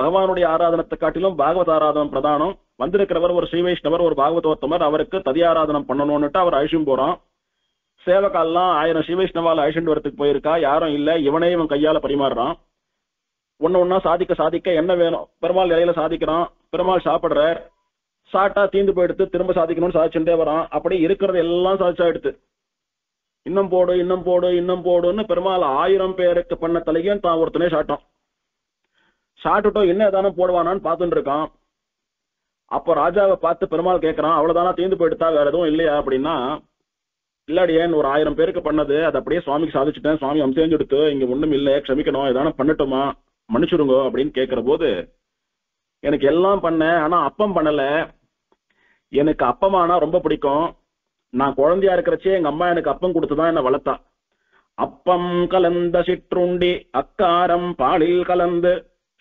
பகவானுடைய ஆராதனத்தை காட்டிலும் பாகவத ஆராதனம் பிரதானம். வந்திருக்கிறவர் ஒரு ஸ்ரீ வைஷ்ணவர் ஒரு பாகவதோத்தமர், அவருக்கு ததியாராதனம் பண்ணணும்னுட்டு அவர் அழிச்சும் போறான். சேவகால்லாம் 1000 ஸ்ரீ வைஷ்ணவால் அழிச்சுட்டு வரத்துக்கு போயிருக்கா, யாரும் இல்ல. இவனே இவன் கையால பரிமாறுறான். ஒன்னா சாதிக்க என்ன வேணும் பெருமாள் இலையில சாதிக்கிறான். பெருமாள் சாப்பிடுறார். சாட்டா தீந்து போயிடுத்து, திரும்ப சாதிக்கணும்னு சாதிச்சுட்டே வரான். அப்படி இருக்கிறது எல்லாம் சாதிச்சா எடுத்து இன்னும் போடு இன்னும் போடு இன்னும் போடுன்னு பெருமாள் 1000 பேருக்கு பண்ண தலையும் தான் ஒருத்தனே சாட்டான். சாட்டுட்டோம் என்ன ஏதானே போடுவானான்னு பார்த்துட்டு இருக்கான். அப்போ ராஜாவை பார்த்து பெருமாள் கேட்கறான், அவ்வளவுதானா தீந்து போயிடுத்தா வேற எதுவும் இல்லையா அப்படின்னா, இல்லாடியேன்னு ஒரு 1000 பேருக்கு பண்ணது அது அப்படியே சுவாமிக்கு சாதிச்சுட்டேன், சுவாமி அம்சேஞ்சு எடுத்து இங்க ஒண்ணும் இல்லை, க்ஷமிக்கணும், ஏதான பண்ணட்டுமா மன்னிச்சுடுங்க அப்படின்னு கேட்கிற போது, எனக்கு எல்லாம் பண்ணேன் ஆனா அப்பம் பண்ணல. எனக்கு அப்பமானா ரொம்ப பிடிக்கும். நான் குழந்தையா இருக்கிறச்சே எங்க அம்மா எனக்கு அப்பம் கொடுத்துதான் என்ன வளர்த்தா. அப்பம் கலந்த சிற்றுண்டி அக்காரம் பாலில் கலந்து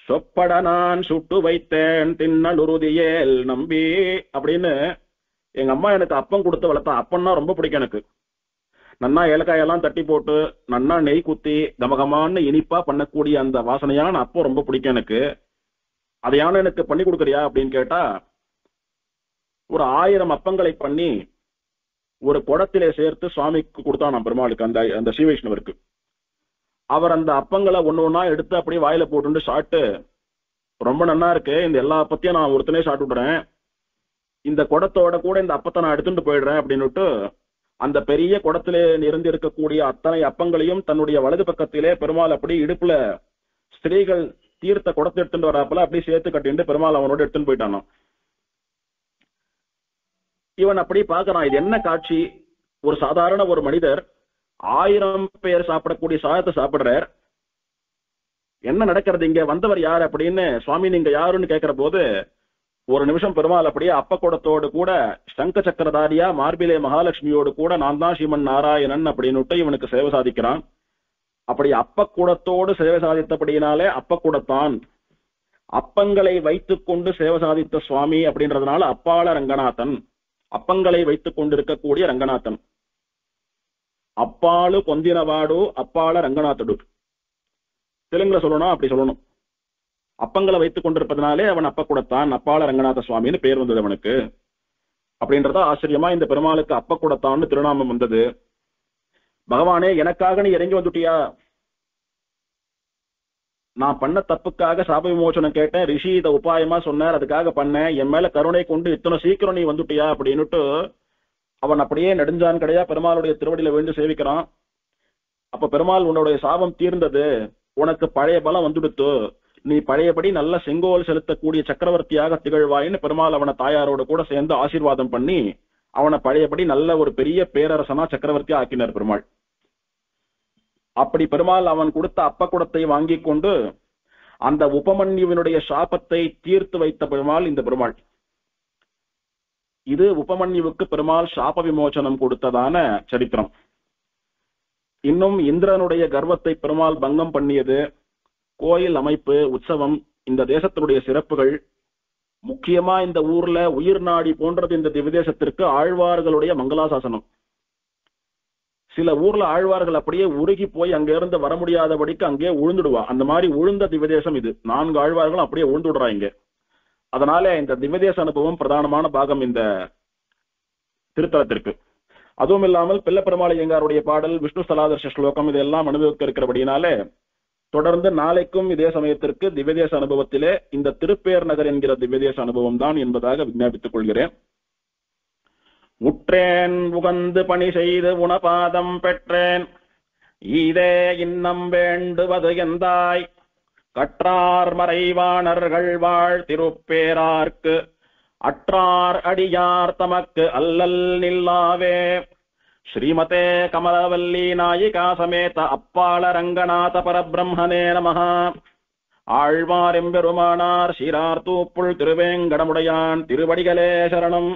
சொப்பட நான் சுட்டு வைத்தேன் தின்னலுறுதியேல் நம்பி அப்படின்னு எங்க அம்மா எனக்கு அப்பம் கொடுத்து வளர்த்தா. அப்பம்னா ரொம்ப பிடிக்கும் எனக்கு. நன்னா ஏலக்காயெல்லாம் தட்டி போட்டு நன்னா நெய் குத்தி கமகமான்னு இனிப்பா பண்ணக்கூடிய அந்த வாசனையான அப்பம் ரொம்ப பிடிக்கும் எனக்கு. அதையான எனக்கு பண்ணி கொடுக்குறியா அப்படின்னு கேட்டா, ஒரு 1000 அப்பங்களை பண்ணி ஒரு குடத்திலே சேர்த்து சுவாமிக்கு கொடுத்தான் நான் பெருமாளுக்கு, அந்த ஸ்ரீ வைஷ்ணவருக்கு. அவர் அந்த அப்பங்களை ஒண்ணா எடுத்து அப்படியே வாயில போட்டு சாப்பிட்டு, ரொம்ப நன்னா இருக்கு, இந்த எல்லா அப்பத்தையும் நான் ஒருத்தனே சாப்பிட்டுடுறேன், இந்த குடத்தோட கூட இந்த அப்பத்தை நான் எடுத்துட்டு போயிடுறேன் அப்படின்னுட்டு அந்த பெரிய குடத்திலே இருந்து இருக்கக்கூடிய அத்தனை அப்பங்களையும் தன்னுடைய வலது பக்கத்திலே பெருமாள் அப்படி இடுப்புல ஸ்திரீகள் தீர்த்த குடத்தை எடுத்துட்டு வராப்பல அப்படி சேர்த்து கட்டிட்டு பெருமாள் அவனோட எடுத்துன்னு போயிட்டானோ. இவன் அப்படி பாக்குறான், இது என்ன காட்சி? ஒரு சாதாரண ஒரு மனிதர் 1000 பேர் சாப்பிடக்கூடிய சாதத்தை சாப்பிடுறார், என்ன நடக்கிறது இங்க, வந்தவர் யார் அப்படின்னு சுவாமி நீங்க யாருன்னு கேட்கிற போது ஒரு நிமிஷம் பெருமாள் அப்படியே அப்பக்கூடத்தோடு கூட சங்க சக்கரதாரியா மார்பிலே மகாலட்சுமியோடு கூட நான் தான் ஸ்ரீமன் நாராயணன் அப்படின்னுட்டு இவனுக்கு சேவை சாதிக்கிறான். அப்படி அப்பக்கூடத்தோடு சேவை சாதித்தபடியினாலே அப்பக்கூடத்தான், அப்பங்களை வைத்துக் கொண்டு சேவை சாதித்த சுவாமி அப்படின்றதுனால அப்பாள ரங்கநாதன், அப்பங்களை வைத்துக் கொண்டிருக்கக்கூடிய ரங்கநாதன். அப்பாளு கொந்தினவாடு அப்பாள ரங்கநாதடு, தெலுங்குல சொல்லணும் அப்படி சொல்லணும். அப்பங்களை வைத்துக் கொண்டிருப்பதனாலே அவன் அப்பக்கூடத்தான், அப்பாள ரங்கநாத சுவாமின்னு பேர் வந்தது அவனுக்கு. அப்படின்றத ஆச்சரியமா இந்த பெருமாளுக்கு அப்பக்கூடத்தான்னு திருநாமம் வந்தது. பகவானே, எனக்காக நீ இறங்கி வந்துட்டியா? நான் பண்ண தப்புக்காக சாப விமோசனம் கேட்டேன், ரிஷி இத உபாயமா சொன்னார், அதுக்காக பண்ணேன், என் மேல கருணை கொண்டு இத்தனை சீக்கிரம் நீ வந்துட்டியா அப்படின்னுட்டு அவன் அப்படியே நெடுஞ்சான் கடையா பெருமாளுடைய திருவடியில விழுந்து சேவிக்கிறான். அப்ப பெருமாள், உன்னுடைய சாபம் தீர்ந்தது, உனக்கு பழைய பலம் வந்துடுத்து, நீ பழையபடி நல்ல செங்கோல் செலுத்தக்கூடிய சக்கரவர்த்தியாக திகழ்வாயின்னு பெருமாள் அவனை தாயாரோட கூட சேர்ந்து ஆசீர்வாதம் பண்ணி அவனை பழையபடி நல்ல ஒரு பெரிய பேரரசனா சக்கரவர்த்தியா ஆக்கினார் பெருமாள். அப்படி பெருமாள் அவன் கொடுத்த அப்பக்கூடத்தை வாங்கி கொண்டு அந்த உபமன்யுவினுடைய சாபத்தை தீர்த்து வைத்த பெருமாள் இந்த பெருமாள். இது உபமன்யுவுக்கு பெருமாள் சாப விமோசனம் கொடுத்ததான சரித்திரம். இன்னும் இந்திரனுடைய கர்வத்தை பெருமாள் பங்கம் பண்ணியது, கோயில் அமைப்பு, உற்சவம், இந்த தேசத்தினுடைய சிறப்புகள், முக்கியமா இந்த ஊர்ல உயிர் நாடி போன்றது இந்த திவ்யதேசத்திற்கு ஆழ்வார்களுடைய மங்களாசாசனம். சில ஊர்ல ஆழ்வார்கள் அப்படியே உருகி போய் அங்க இருந்து வர முடியாதபடிக்கு அங்கே உழுந்துடுவா. அந்த மாதிரி உழுந்த திவ்யதேசம் இது. 4 ஆழ்வார்களும் அப்படியே உழுந்து விடுறாங்க. அதனால இந்த திவ்யதேச அனுபவம் பிரதானமான பாகம் இந்த திருத்தலத்திற்கு. அதுவும் இல்லாமல் பிள்ளை பெருமாள் ஐயங்காருடைய பாடல், விஷ்ணு ஸ்தலாதர்ஷ ஸ்லோகம், இதெல்லாம் அனுபவிக்க இருக்கிறபடினாலே தொடர்ந்து நாளைக்கும் இதே சமயத்திற்கு திவ்யதேச அனுபவத்திலே இந்த திருப்பேர் நகர் என்கிற திவ்யதேச அனுபவம் தான் என்பதாக விஞ்ஞாபித்துக் கொள்கிறேன். உற்றேன் உகந்து பணி செய்து உணபாதம் பெற்றேன், இதே இன்னம் வேண்டுவது எந்தாய், கற்றார் மறைவாணர்கள் வாழ் திருப்பேரார்க்கு அற்றார் அடியார் தமக்கு அல்லல் நில்லாவே. ஸ்ரீமதே கமலவல்லி நாயிகா சமேத அப்பாள ரங்கநாத பரபிரம்மனே நமஹ. ஆழ்வார் எம்பெருமானார் சீரார் தூப்புள் திருவேங்கடமுடையான் திருவடிகளே சரணம்.